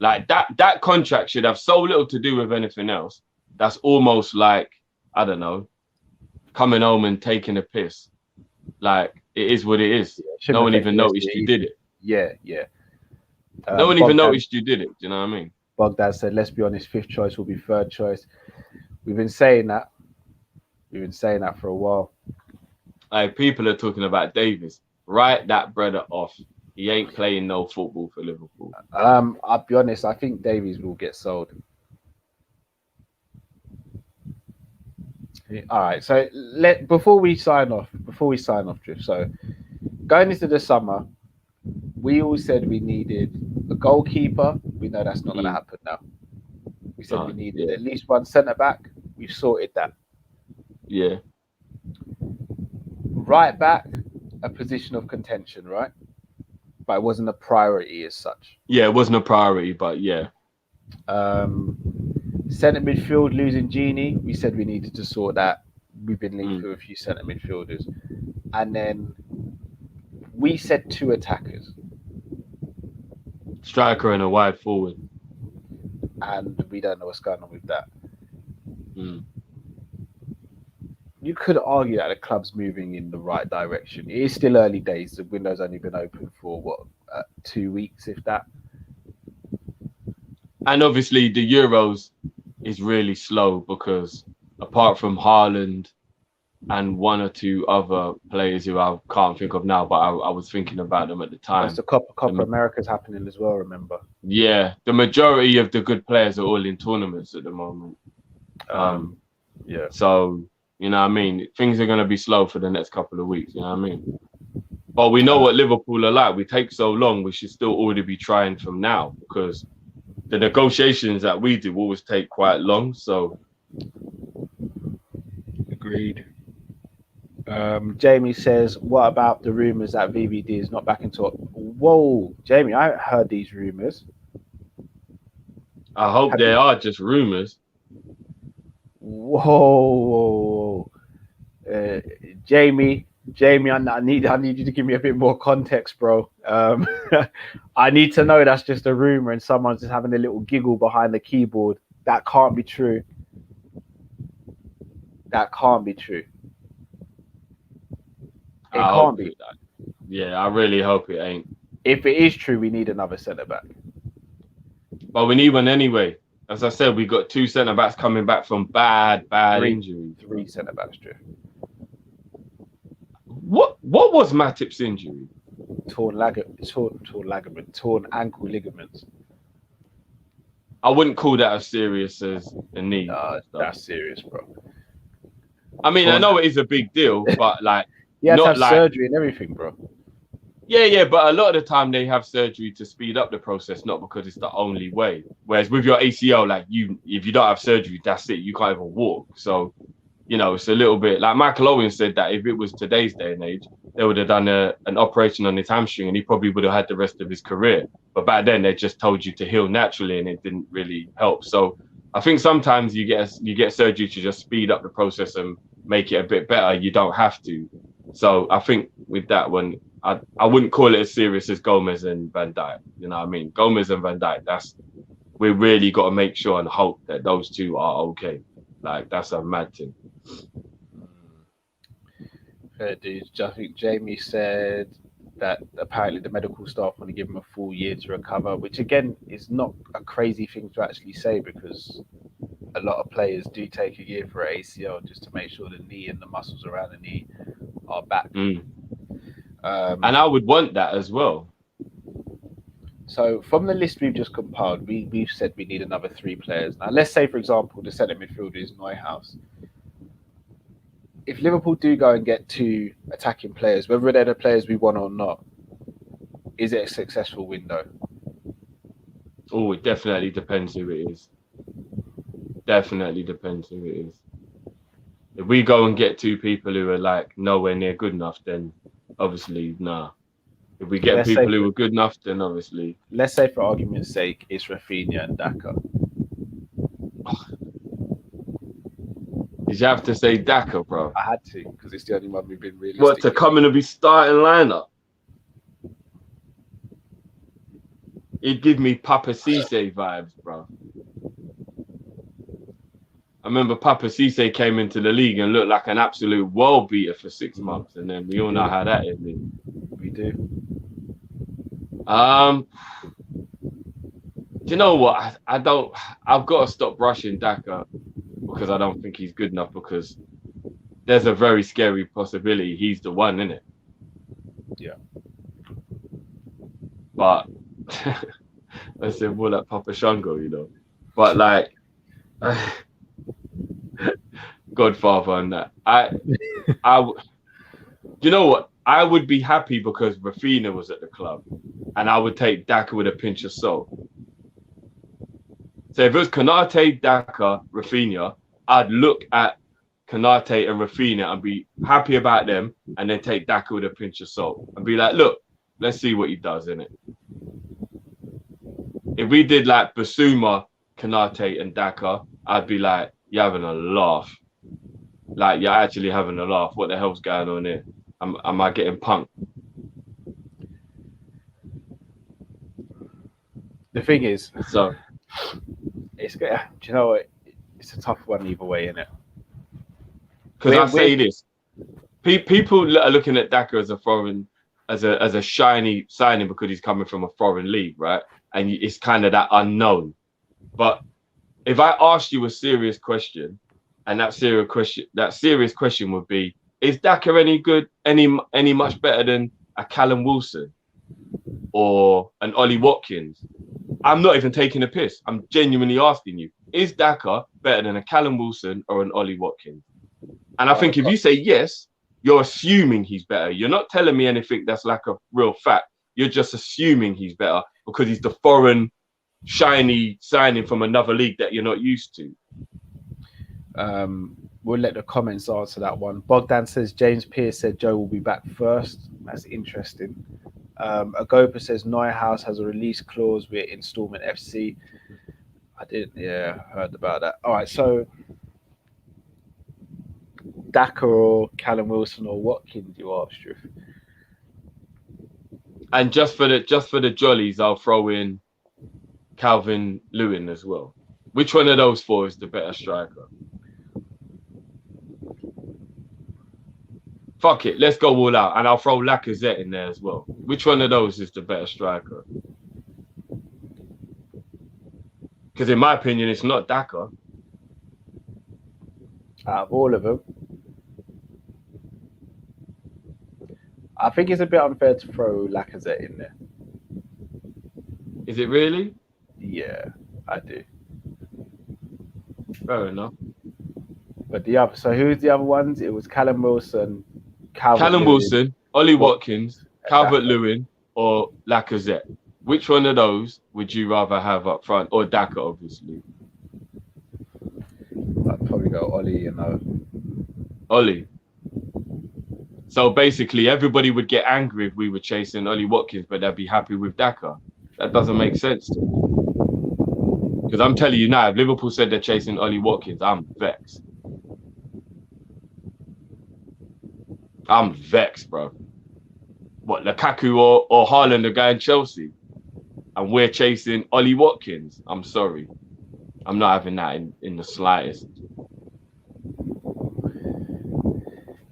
Like that contract should have so little to do with anything else. That's almost like, I don't know, coming home and taking a piss. Like, it is what it is. No one even noticed you did it. Yeah. No one even noticed you did it. Do you know what I mean? Bogdan said, let's be honest, fifth choice will be third choice. We've been saying that. For a while. Like, people are talking about Davis. Write that brother off. He ain't playing no football for Liverpool. I'll be honest, I think Davies will get sold. All right, so before we sign off, Drift. So going into the summer, we all said we needed a goalkeeper. We know that's not going to happen now. We said we needed at least one centre back. We've sorted that. Yeah. Right back, a position of contention, right? But it wasn't a priority as such. Yeah, it wasn't a priority, but yeah. Centre midfield, losing Genie. We said we needed to sort that. We've been linked to a few centre midfielders. And then we said 2 attackers. Striker and a wide forward. And we don't know what's going on with that. Mm. You could argue that the club's moving in the right direction. It is still early days. The window's only been open for 2 weeks, if that. And obviously the Euros is really slow because apart from Haaland and 1 or 2 other players who I can't think of now, but I was thinking about them at the time. The Copa America's happening as well, remember? Yeah, the majority of the good players are all in tournaments at the moment. Yeah. So, you know what I mean? Things are going to be slow for the next couple of weeks, you know what I mean? But we know what Liverpool are like. We take so long, we should still already be trying from now because the negotiations that we do always take quite long. So, agreed. Jamie says, what about the rumours that VVD is not back in talk? Whoa, Jamie, I haven't heard these rumours. I hope they are just rumours. Whoa. Jamie, I need you to give me a bit more context, bro. I need to know that's just a rumor and someone's just having a little giggle behind the keyboard. That can't be true. That can't be true. It can't be. Yeah, I really hope it ain't. If it is true, we need another centre back. But we need one anyway. As I said, we got 2 centre backs coming back from bad injuries. 3 centre backs, Drew. What was Matip's injury? Torn ankle ligaments. I wouldn't call that as serious as a knee. That's serious, bro. I mean, I know it is a big deal, but like, he has to not have like surgery and everything, bro. Yeah, but a lot of the time they have surgery to speed up the process, not because it's the only way. Whereas with your ACL, like if you don't have surgery, that's it. You can't even walk. So, you know, it's a little bit like Michael Owen said that if it was today's day and age, they would have done an operation on his hamstring and he probably would have had the rest of his career. But back then they just told you to heal naturally and it didn't really help. So I think sometimes you get surgery to just speed up the process and make it a bit better. You don't have to. So I think with that one, I wouldn't call it as serious as Gomez and Van Dijk. You know what I mean? Gomez and Van Dijk, we really got to make sure and hope that those 2 are okay. Like, that's a mad thing. Fair dude. I think Jamie said that apparently the medical staff want to give him a full year to recover, which again is not a crazy thing to actually say because a lot of players do take a year for ACL just to make sure the knee and the muscles around the knee are back. And I would want that as well. So from the list we've just compiled, we've said we need another 3 players. Now, let's say, for example, the centre midfielder is Neuhaus. If Liverpool do go and get 2 attacking players, whether they're the players we want or not, is it a successful window? Oh, it definitely depends who it is. Definitely depends who it is. If we go and get 2 people who are like nowhere near good enough, then obviously, nah. If we get Let's people say- who are good enough, then obviously. Let's say, for argument's sake, it's Rafinha and Daka. Did you have to say Daka, bro? I had to because it's the only one we've been realistic. What, to come in and be starting lineup? It give me Papa Cisse vibes, bro. I remember Papa Cisse came into the league and looked like an absolute world beater for 6 months, and then we all know how that is. We do. Do you know what? I've got to stop rushing Daka because I don't think he's good enough, because there's a very scary possibility he's the one, innit? Yeah. But I said more like Papa Shango, you know. But like Godfather and that. You know what? I would be happy because Rafinha was at the club, and I would take Daka with a pinch of salt. So if it was Konate, Daka, Rafinha, I'd look at Konate and Rafinha and be happy about them, and then take Daka with a pinch of salt and be like, look, let's see what he does in it. If we did like Basuma, Konate, and Daka, I'd be like, you're having a laugh. Like, you're actually having a laugh. What the hell's going on here? Am I getting punked? The thing is, So it's good. Do you know what? It's a tough one either way, isn't it? because I say this, people are looking at Daka as a foreign, as a shiny signing because he's coming from a foreign league, right? And it's kind of that unknown. But if I asked you a serious question, and that serious question would be, is Daka any good, any much better than a Callum Wilson or an Ollie Watkins? I'm not even taking a piss. I'm genuinely asking you, is Daka better than a Callum Wilson or an Ollie Watkins? And I think if you say yes, you're assuming he's better. You're not telling me anything that's like a real fact. You're just assuming he's better because he's the foreign, shiny signing from another league that you're not used to. We'll let the comments answer that one. Bogdan says James Pearce said Joe will be back first. That's interesting. Agopa says Neuhaus has a release clause with Installment FC. I didn't, heard about that. All right, so Daka or Callum Wilson or Watkins, you asked, Drew. And just for the jollies, I'll throw in Calvin Lewin as well. Which one of those four is the better striker? Fuck it, let's go all out, and I'll throw Lacazette in there as well. Which one of those is the better striker? Because in my opinion, it's not Daka. Out of all of them, I think it's a bit unfair to throw Lacazette in there. Is it really? Yeah, I do. Fair enough. But the other, so who's the other ones? It was Callum Wilson, Callum Wilson, Ollie Watkins, Calvert-Lewin, or Lacazette. Which one of those would you rather have up front? Or Daka, obviously. I'd probably go Ollie, you know. Ollie. So basically, everybody would get angry if we were chasing Ollie Watkins, but they'd be happy with Daka. That doesn't make sense to me. Because I'm telling you now, if Liverpool said they're chasing Ollie Watkins, I'm vexed. I'm vexed, bro. What, Lukaku or Haaland are going Chelsea? And we're chasing Ollie Watkins? I'm sorry. I'm not having that in the slightest.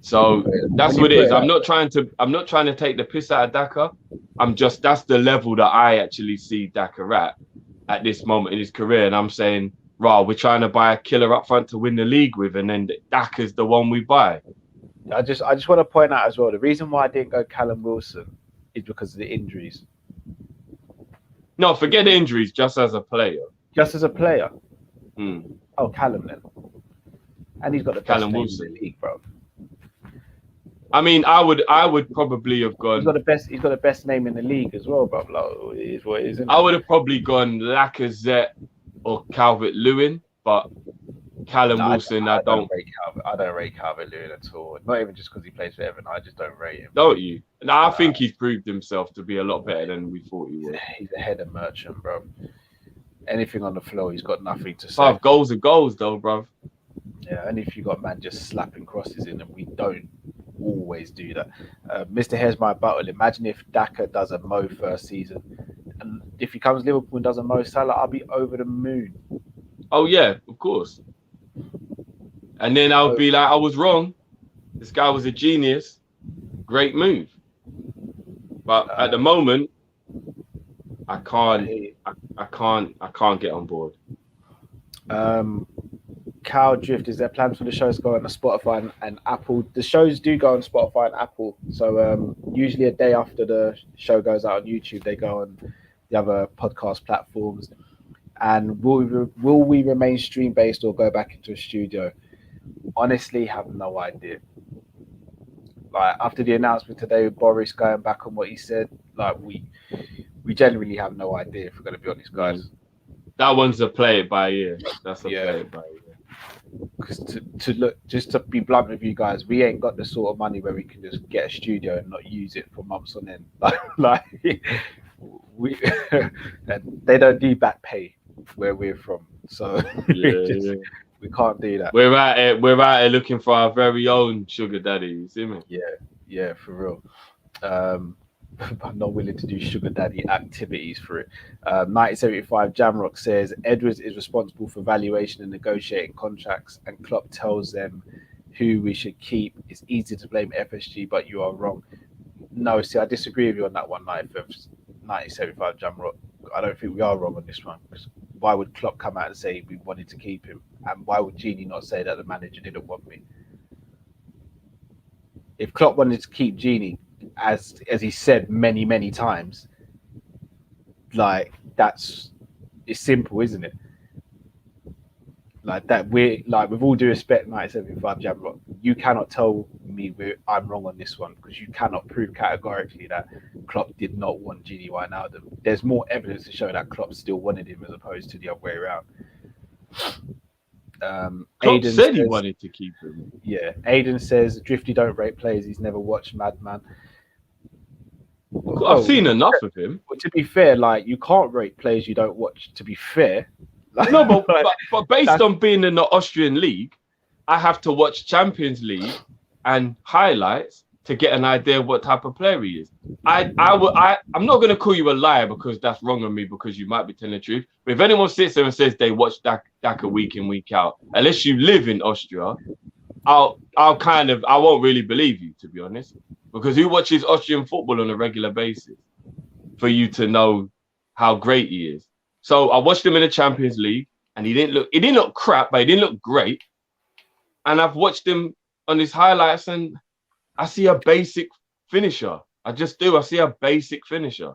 So that's what it is. I'm not trying to take the piss out of Daka. That's the level that I actually see Daka at this moment in his career. And I'm saying, we're trying to buy a killer up front to win the league with, and then Daka's the one we buy. I just want to point out as well, the reason why I didn't go Callum Wilson is because of the injuries. No, forget the injuries, just as a player. Just as a player? Mm. Oh, Callum then. And he's got the best name in the league, bro. I mean, I would probably have gone. He's got the best name in the league as well, bro. Like, it is what it is, isn't it? I would have probably gone Lacazette or Calvert-Lewin, but Callum No, Wilson, I don't rate Calvert. I don't rate Calvert-Lewin at all. Not even just because he plays for Everton. I just don't rate him. Don't you? No, I think he's proved himself to be a lot better than we thought he was. He's a header merchant, bro. Anything on the floor, he's got nothing to say. 5 goals are goals, though, bro. Yeah, and if you got man just slapping crosses in, and we don't always do that. Mr. Here's my button. Imagine if Daka does a Mo first season, and if he comes Liverpool and does a Mo Salah, I'll be over the moon. Oh yeah, of course. And then I'll be like, I was wrong. This guy was a genius. Great move. But at the moment, I can't get on board. Cow Drift, is there plans for the shows to go on Spotify and Apple? The shows do go on Spotify and Apple. So usually a day after the show goes out on YouTube, they go on the other podcast platforms. And will we remain stream based or go back into a studio? Honestly, have no idea. Like after the announcement today with Boris going back on what he said, like we genuinely have no idea, if we're going to be honest, guys. That one's a play it by ear. That's a play it by ear. Because to look, just to be blunt with you guys, we ain't got the sort of money where we can just get a studio and not use it for months on end. Like we, and they don't do back pay where we're from, so we can't do that. We're out here looking for our very own sugar daddy. You see me? Yeah, for real. I'm not willing to do sugar daddy activities for it. 1975 Jamrock says Edwards is responsible for valuation and negotiating contracts, and Klopp tells them who we should keep. It's easy to blame FSG, but you are wrong. No, see, I disagree with you on that one. 1975 Jamrock. I don't think we are wrong on this one. Because why would Klopp come out and say we wanted to keep him, and why would Genie not say that the manager didn't want me? If Klopp wanted to keep Genie, as he said many times, like it's simple, isn't it? Like that, we're like, with all due respect, 1975 Jamrock, you cannot tell me I'm wrong on this one, because you cannot prove categorically that Klopp did not want Gini Wijnaldum. There's more evidence to show that Klopp still wanted him as opposed to the other way around. Klopp said he wanted to keep him. Yeah, Aiden says Drifty don't rate players he's never watched. Madman. I've seen enough of him. But to be fair, like, you can't rate players you don't watch. To be fair, like, no, but based on being in the Austrian league, I have to watch Champions League and highlights to get an idea of what type of player he is. I'm not going to call you a liar, because that's wrong on me, because you might be telling the truth. But if anyone sits there and says they watch Daka week in, week out, unless you live in Austria, I won't really believe you, to be honest. Because who watches Austrian football on a regular basis for you to know how great he is? So I watched him in the Champions League, and he didn't look crap, but he didn't look great. And I've watched him on his highlights, and I see a basic finisher. I just do. I see a basic finisher.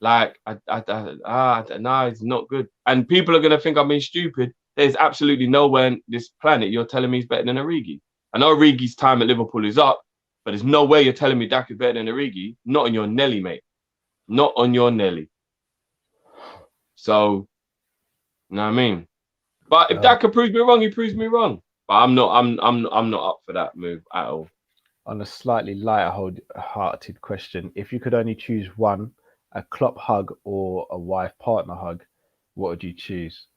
Like, nah, it's not good. And people are going to think I'm being stupid. There's absolutely nowhere on this planet you're telling me he's better than Origi. I know Origi's time at Liverpool is up, but there's no way you're telling me Dak is better than Origi. Not on your Nelly, mate. Not on your Nelly. So, you know what I mean? But if Dak proves me wrong, he proves me wrong. But I'm not up for that move at all. On a slightly lighter-hearted question, if you could only choose one, a Klopp hug or a wife partner hug, what would you choose?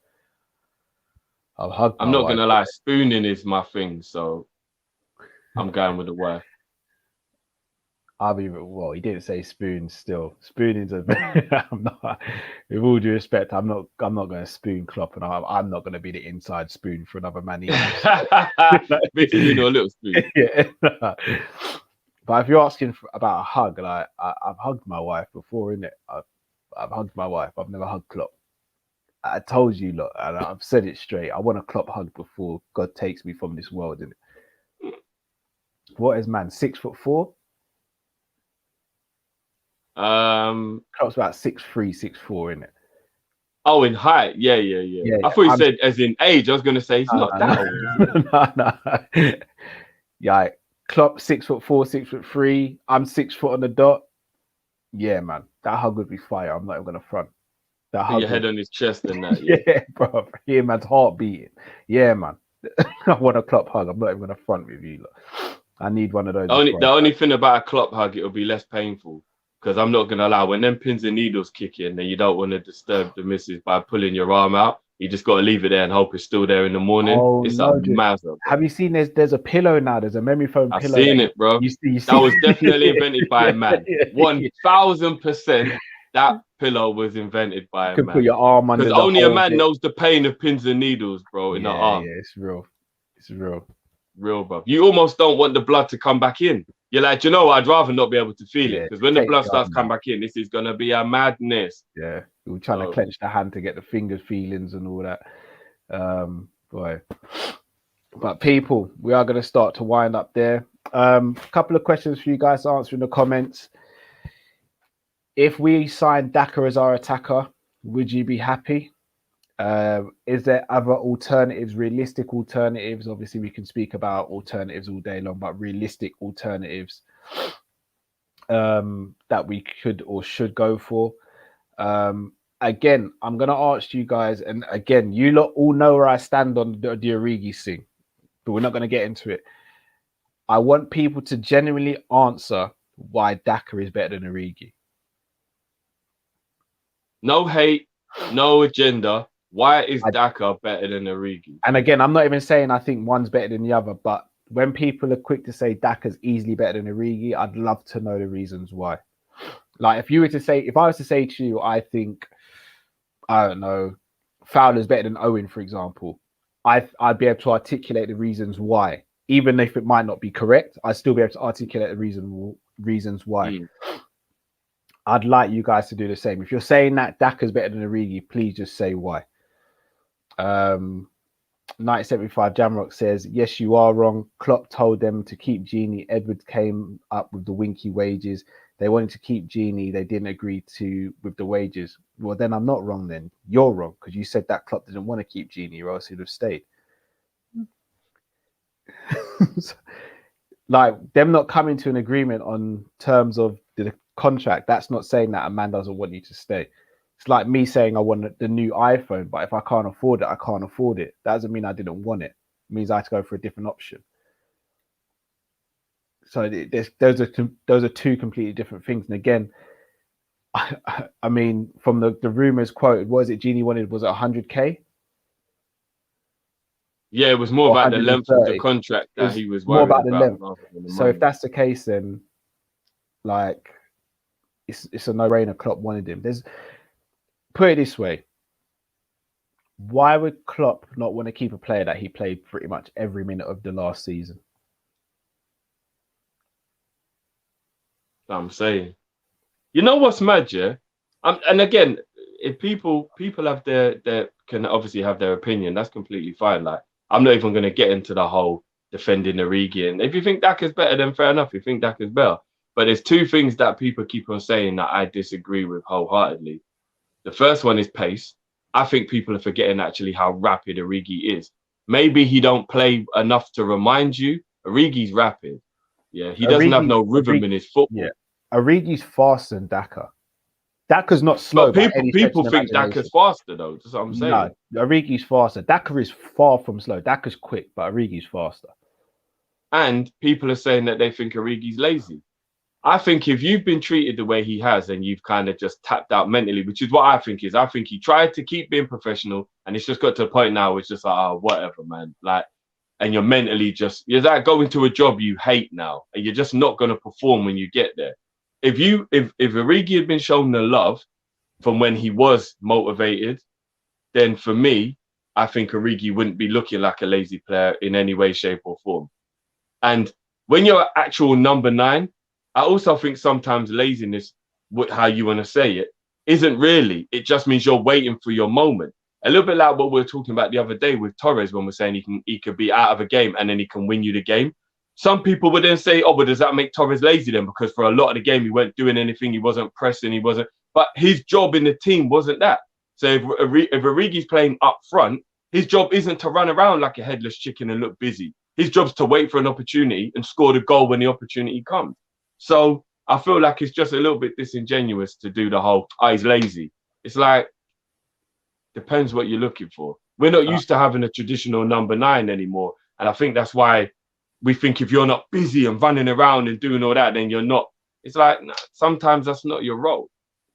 I'm not gonna lie, spooning is my thing, so I'm going with the wife. He didn't say spoon. Still, spooning's a. I'm not. With all due respect, I'm not going to spoon Klopp, and I'm not going to be the inside spoon for another man. Big spoon or a little spoon. Yeah. But if you're asking about a hug, like I've hugged my wife before, innit? I've hugged my wife. I've never hugged Klopp. I told you, look, and I've said it straight. I want a Klopp hug before God takes me from this world, innit? What is man? 6'4"? Klopp's about 6'3", 6'4", isn't it? Oh, in height, yeah. I thought you said as in age. I was going to say he's not that old. No. Yeah, Klopp 6'4", 6'3". I'm 6 foot on the dot. Yeah, man, that hug would be fire. I'm not even going to front. That Put your head on his chest and that. yeah, bro. Hear man's heart beating. Yeah, man. I want a Klopp hug. I'm not even gonna front with you. Look. I need one of those. The only thing about a Klopp hug, it'll be less painful. Because I'm not gonna lie, when them pins and needles kick in, then you don't want to disturb the missus by pulling your arm out. You just got to leave it there and hope it's still there in the morning. Oh, It's no, a mazza. Have you seen there's a pillow now? There's a memory foam I've pillow. seen it, bro. You see. That was definitely invented by a man. 1000%. That pillow was invented by You a can man. put your arm under. Because only a man knows the pain of pins and needles, bro, in the arm. Yeah, it's real. It's real. Real, bro. You almost don't want the blood to come back in. You're like, you know what? I'd rather not be able to feel it. Because when the blood starts coming back in, this is going to be a madness. Yeah. We were trying to clench the hand to get the finger feelings and all that. Boy. But people, we are going to start to wind up there. Couple of questions for you guys to answer in the comments. If we signed Daka as our attacker, would you be happy? Is there other alternatives, realistic alternatives? Obviously, we can speak about alternatives all day long, but realistic alternatives that we could or should go for. Again, I'm going to ask you guys, and again, you lot all know where I stand on the Origi thing, but we're not going to get into it. I want people to genuinely answer why Daka is better than Origi. No hate, no agenda. Why is Daka better than Origi? And again, I'm not even saying I think one's better than the other, but when people are quick to say Daka's easily better than Origi, I'd love to know the reasons why. Like if I was to say to you, I think, I don't know, Fowler's better than Owen, for example, I'd be able to articulate the reasons why. Even if it might not be correct, I'd still be able to articulate the reasons why. I'd like you guys to do the same. If you're saying that Daka's better than Origi, please just say why. 1975 Jamrock says, yes, you are wrong. Klopp told them to keep Genie. Edwards came up with the winky wages. They wanted to keep Genie. They didn't agree with the wages. Well, then I'm not wrong then. You're wrong because you said that Klopp didn't want to keep Genie or else he'd have stayed. Like them not coming to an agreement on terms of the contract, that's not saying that a man doesn't want you to stay. It's like me saying I want the new iPhone, but if I can't afford it, I can't afford it. That doesn't mean I didn't want it. It means I had to go for a different option. So those are two completely different things. And again, I mean, from the rumors quoted, was it Genie wanted? Was it 100K? Yeah, it was more about the length of the contract that he was worried about. More about the length. So if that's the case, then like it's a no-brainer. Klopp wanted him. Put it this way. Why would Klopp not want to keep a player that he played pretty much every minute of the last season? I'm saying, you know what's mad, yeah? And again, if people have their can obviously have their opinion, that's completely fine. Like, I'm not even going to get into the whole defending Origi. And if you think Daka's better, then fair enough. You think Daka's better. But there's two things that people keep on saying that I disagree with wholeheartedly. The first one is pace. I think people are forgetting actually how rapid Origi is. Maybe he don't play enough to remind you. Origi's rapid. Yeah, he doesn't have no rhythm in his football. Yeah, Origi's faster than Daka. Daka's not slow. But people think Daka's faster though. That's what I'm saying. No, Origi's faster. Daka is far from slow. Daka's quick, but Origi's faster. And people are saying that they think Origi's lazy. I think if you've been treated the way he has and you've kind of just tapped out mentally, which is what I think is, I think he tried to keep being professional and it's just got to a point now where it's just like, oh, whatever, man. Like, and you're mentally you're like going to a job you hate now and you're just not going to perform when you get there. If Origi had been shown the love from when he was motivated, then for me, I think Origi wouldn't be looking like a lazy player in any way, shape or form. And when you're actual number 9, I also think sometimes laziness, how you want to say it, isn't really. It just means you're waiting for your moment. A little bit like what we were talking about the other day with Torres when we're saying he could be out of a game and then he can win you the game. Some people would then say, oh, but does that make Torres lazy then? Because for a lot of the game, he weren't doing anything. He wasn't pressing. He wasn't. But his job in the team wasn't that. So if Origi's playing up front, his job isn't to run around like a headless chicken and look busy. His job's to wait for an opportunity and score the goal when the opportunity comes. So I feel like it's just a little bit disingenuous to do the whole, he's lazy. It's like, Depends what you're looking for. We're not used to having a traditional number 9 anymore. And I think that's why we think if you're not busy and running around and doing all that, then you're not. It's like, nah, sometimes that's not your role.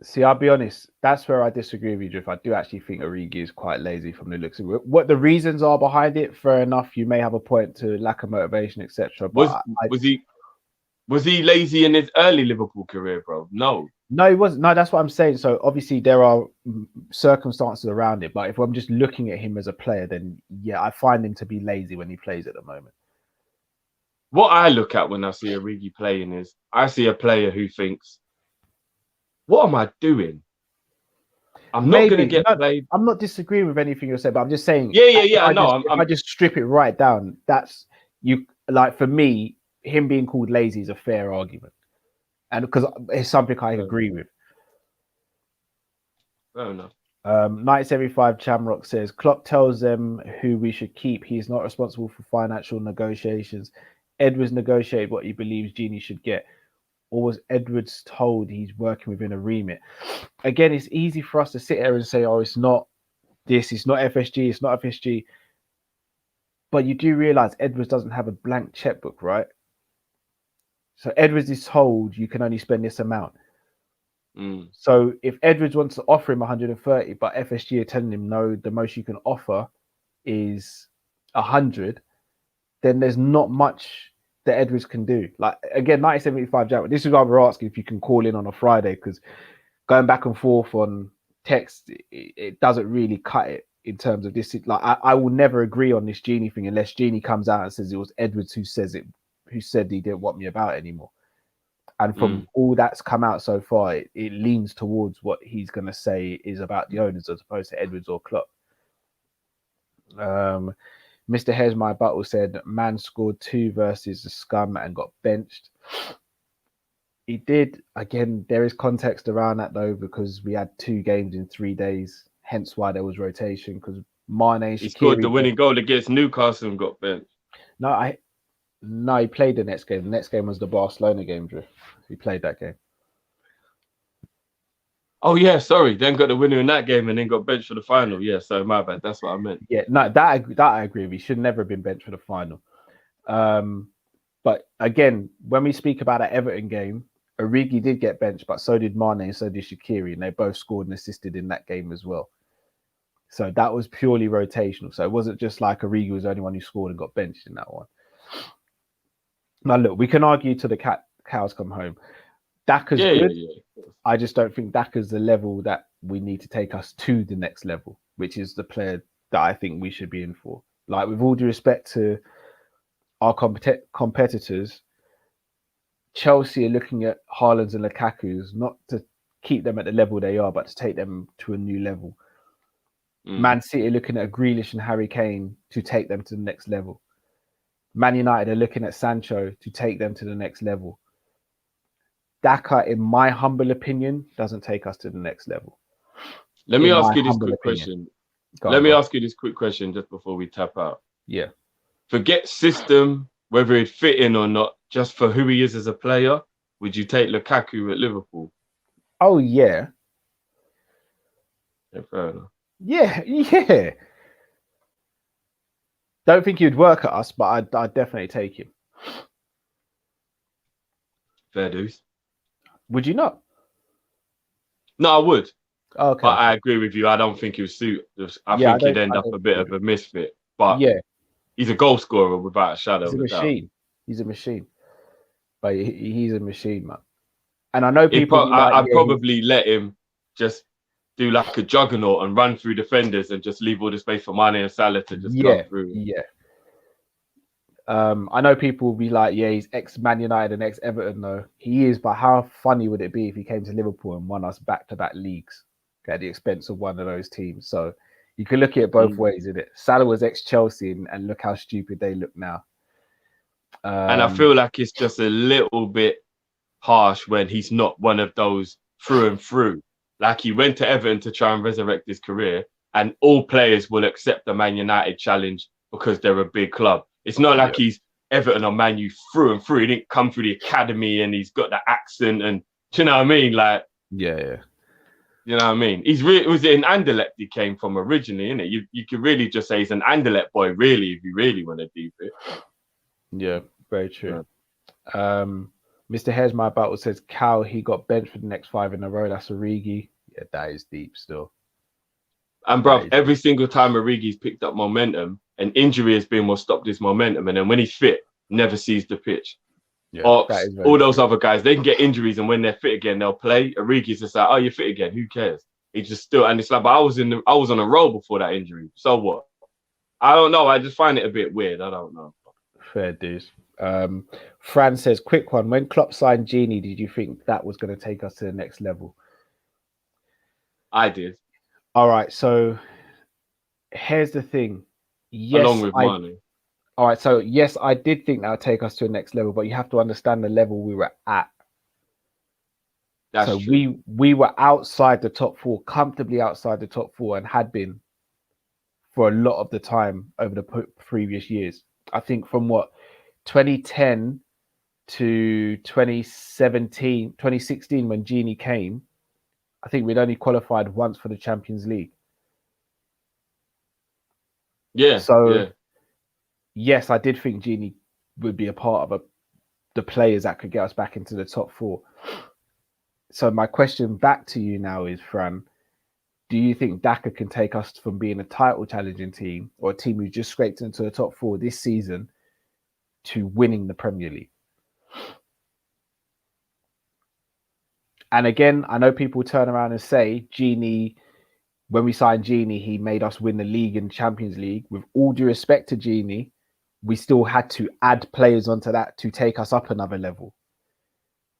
See, I'll be honest. That's where I disagree with you, Drift. I do actually think Origi is quite lazy from the looks of it. What the reasons are behind it, fair enough. You may have a point to lack of motivation, etc. But Was he lazy in his early Liverpool career, bro? No. No, he wasn't. No, that's what I'm saying. So obviously there are circumstances around it. But if I'm just looking at him as a player, then yeah, I find him to be lazy when he plays at the moment. What I look at when I see Origi playing is I see a player who thinks, what am I doing? I'm not going to get played. I'm not disagreeing with anything you're saying, but I'm just saying. Yeah. I know. If I just strip it right down, that's you. Like for me, him being called lazy is a fair argument, and because it's something I agree with. Fair enough. 975 Chamrock says Klopp tells them who we should keep. He's not responsible for financial negotiations. Edwards negotiated what he believes Genie should get. Or was Edwards told he's working within a remit? Again, it's easy for us to sit here and say, oh, it's not this, it's not FSG, it's not FSG. But you do realize Edwards doesn't have a blank checkbook, right? So Edwards is told you can only spend this amount. So if Edwards wants to offer him 130, but FSG are telling him, no, the most you can offer is 100, then there's not much that Edwards can do. Like, again, 1975 January. This is why we're asking if you can call in on a Friday, because going back and forth on text, it doesn't really cut it in terms of this. Like, I will never agree on this Genie thing unless Genie comes out and says it was Edwards who said he didn't want me about anymore. And from all that's come out so far, it leans towards what he's going to say is about the owners as opposed to Edwards or Klopp. Mr. Here's My Buttle said, man scored 2 versus the scum and got benched. He did. Again, there is context around that, though, because we had 2 games in 3 days, hence why there was rotation, because Mane... He scored the winning goal against Newcastle and got benched. No, he played the next game. The next game was the Barcelona game, Drew. He played that game. Oh, yeah, sorry. Then got the winner in that game and then got benched for the final. Yeah, so my bad. That's what I meant. Yeah, no, that I agree with. He should never have been benched for the final. But again, when we speak about that Everton game, Origi did get benched, but so did Mane and so did Shaqiri, and they both scored and assisted in that game as well. So that was purely rotational. So it wasn't just like Origi was the only one who scored and got benched in that one. Now, look, we can argue till the cows come home. Daka's good. Yeah. I just don't think Daka's the level that we need to take us to the next level, which is the player that I think we should be in for. Like, with all due respect to our competitors, Chelsea are looking at Haaland's and Lukaku's not to keep them at the level they are, but to take them to a new level. Man City are looking at Grealish and Harry Kane to take them to the next level. Man United are looking at Sancho to take them to the next level. Daka, in my humble opinion, doesn't take us to the next level. Let me ask you this quick question. Let me ask you this quick question just before we tap out. Yeah. Forget system, whether he'd fit in or not, just for who he is as a player, would you take Lukaku at Liverpool? Oh, yeah. Yeah, fair enough. Yeah. Don't think he'd work at us, but I'd definitely take him. Fair dues. Would you not? No, I would. Okay. But I agree with you. I don't think he would suit. I think he'd end up a bit of a misfit. But yeah, he's a goal scorer without a shadow of a doubt. He's a machine. But he's a machine, man. And I know people... I'd probably let him just do like a juggernaut and run through defenders and just leave all the space for Mane and Salah to just go through. Yeah. I know people will be like, yeah, he's ex-Man United and ex-Everton, though. He is, but how funny would it be if he came to Liverpool and won us back-to-back leagues at the expense of one of those teams? So you can look at it both ways, isn't it? Salah was ex-Chelsea and look how stupid they look now. And I feel like it's just a little bit harsh when he's not one of those through and through. Like, he went to Everton to try and resurrect his career, and all players will accept the Man United challenge because they're a big club. It's not like he's Everton or Man U through and through. He didn't come through the academy and he's got the accent and, do you know what I mean? Like, yeah. You know what I mean? It was in Anderlecht he came from originally, innit? You could really just say he's an Anderlecht boy, really, if you really want to deep it. Yeah, very true. Yeah. Mr. Here's My Battle says, Cal, he got benched for the next 5 in a row. That's Origi. Yeah, that is deep still. And, bruv, every single time Origi's picked up momentum, an injury has been what stopped his momentum. And then when he's fit, never sees the pitch. Yeah, Ox, all those other guys, they can get injuries, and when they're fit again, they'll play. Origi's just like, oh, you're fit again. Who cares? He's just still, and it's like, but I was on a roll before that injury. So what? I don't know. I just find it a bit weird. I don't know. Fair dues. Fran says, quick one. When Klopp signed Genie, did you think that was going to take us to the next level? I did. All right. So here's the thing. Yes, along with money. All right, so yes, I did think that would take us to the next level, but you have to understand the level we were at. That's so true. we were outside the top 4, comfortably outside the top 4, and had been for a lot of the time over the previous years. I think from 2010 to 2016, when Genie came, I think we'd only qualified once for the Champions League. Yeah. So. Yeah. Yes, I did think Genie would be a part of the players that could get us back into the top 4. So my question back to you now is, Fran, do you think Daka can take us from being a title challenging team or a team who just scraped into the top 4 this season to winning the Premier League? And again, I know people turn around and say, Genie, when we signed Genie, he made us win the league and Champions League. With all due respect to Genie, we still had to add players onto that to take us up another level.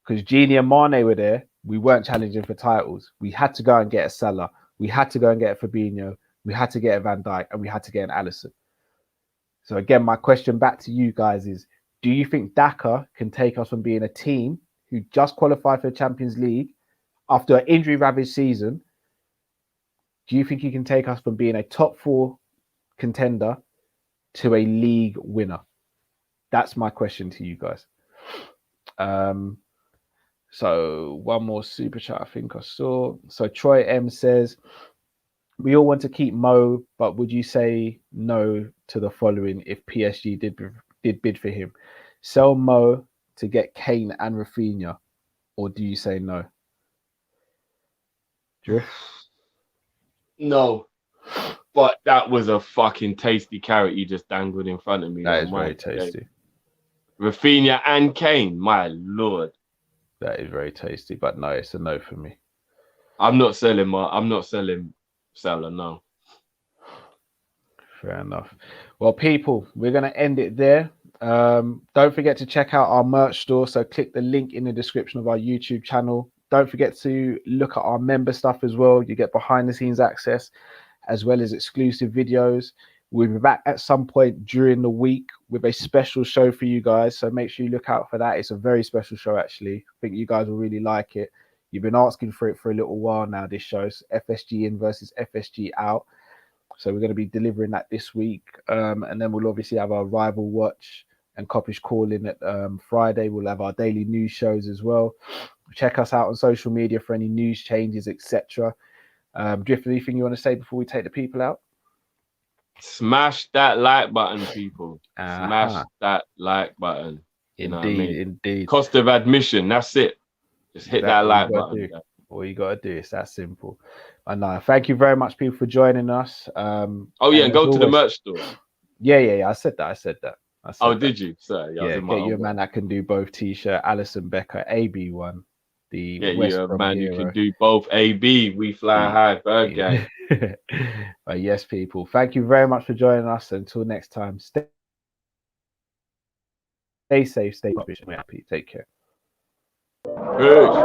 Because Genie and Mane were there, we weren't challenging for titles. We had to go and get a Salah. We had to go and get a Fabinho. We had to get a Van Dijk, and we had to get an Alisson. So again, my question back to you guys is, do you think Daka can take us from being a team who just qualified for the Champions League after an injury-ravaged season? Do you think he can take us from being a top 4 contender to a league winner? That's my question to you guys. So one more super chat I think I saw. So Troy M says, we all want to keep Mo, but would you say no to the following if PSG did bid for him? Sell Mo to get Kane and Rafinha, or do you say no? Drew? No. But that was a fucking tasty carrot you just dangled in front of me. That is very tasty. Rafinha and Kane, my lord. That is very tasty, but no, it's a no for me. I'm not selling Salah, no. Fair enough. Well, people, we're going to end it there. Don't forget to check out our merch store. So click the link in the description of our YouTube channel. Don't forget to look at our member stuff as well. You get behind the scenes access as well as exclusive videos. We'll be back at some point during the week with a special show for you guys. So make sure you look out for that. It's a very special show, actually. I think you guys will really like it. You've been asking for it for a little while now, this show. FSG in versus FSG out. So we're going to be delivering that this week. And then we'll obviously have our rival watch and Kop-Ish call in at Friday. We'll have our daily news shows as well. Check us out on social media for any news changes, etc. Drift, anything you want to say before we take the people out? Smash that like button, people. Smash that like button. Indeed, what I mean? Indeed. Cost of admission, that's it. Just hit that like button. All you got to do is that simple. And thank you very much, people, for joining us. And go to the merch store. Yeah. I said that. Did you? Sorry, get you a man that can do both t-shirt, Alison Becker, AB1. You're a man who can do both. AB, we fly high, bird gang. But yes, people, thank you very much for joining us. Until next time, stay safe, stay happy. Take care. Peace.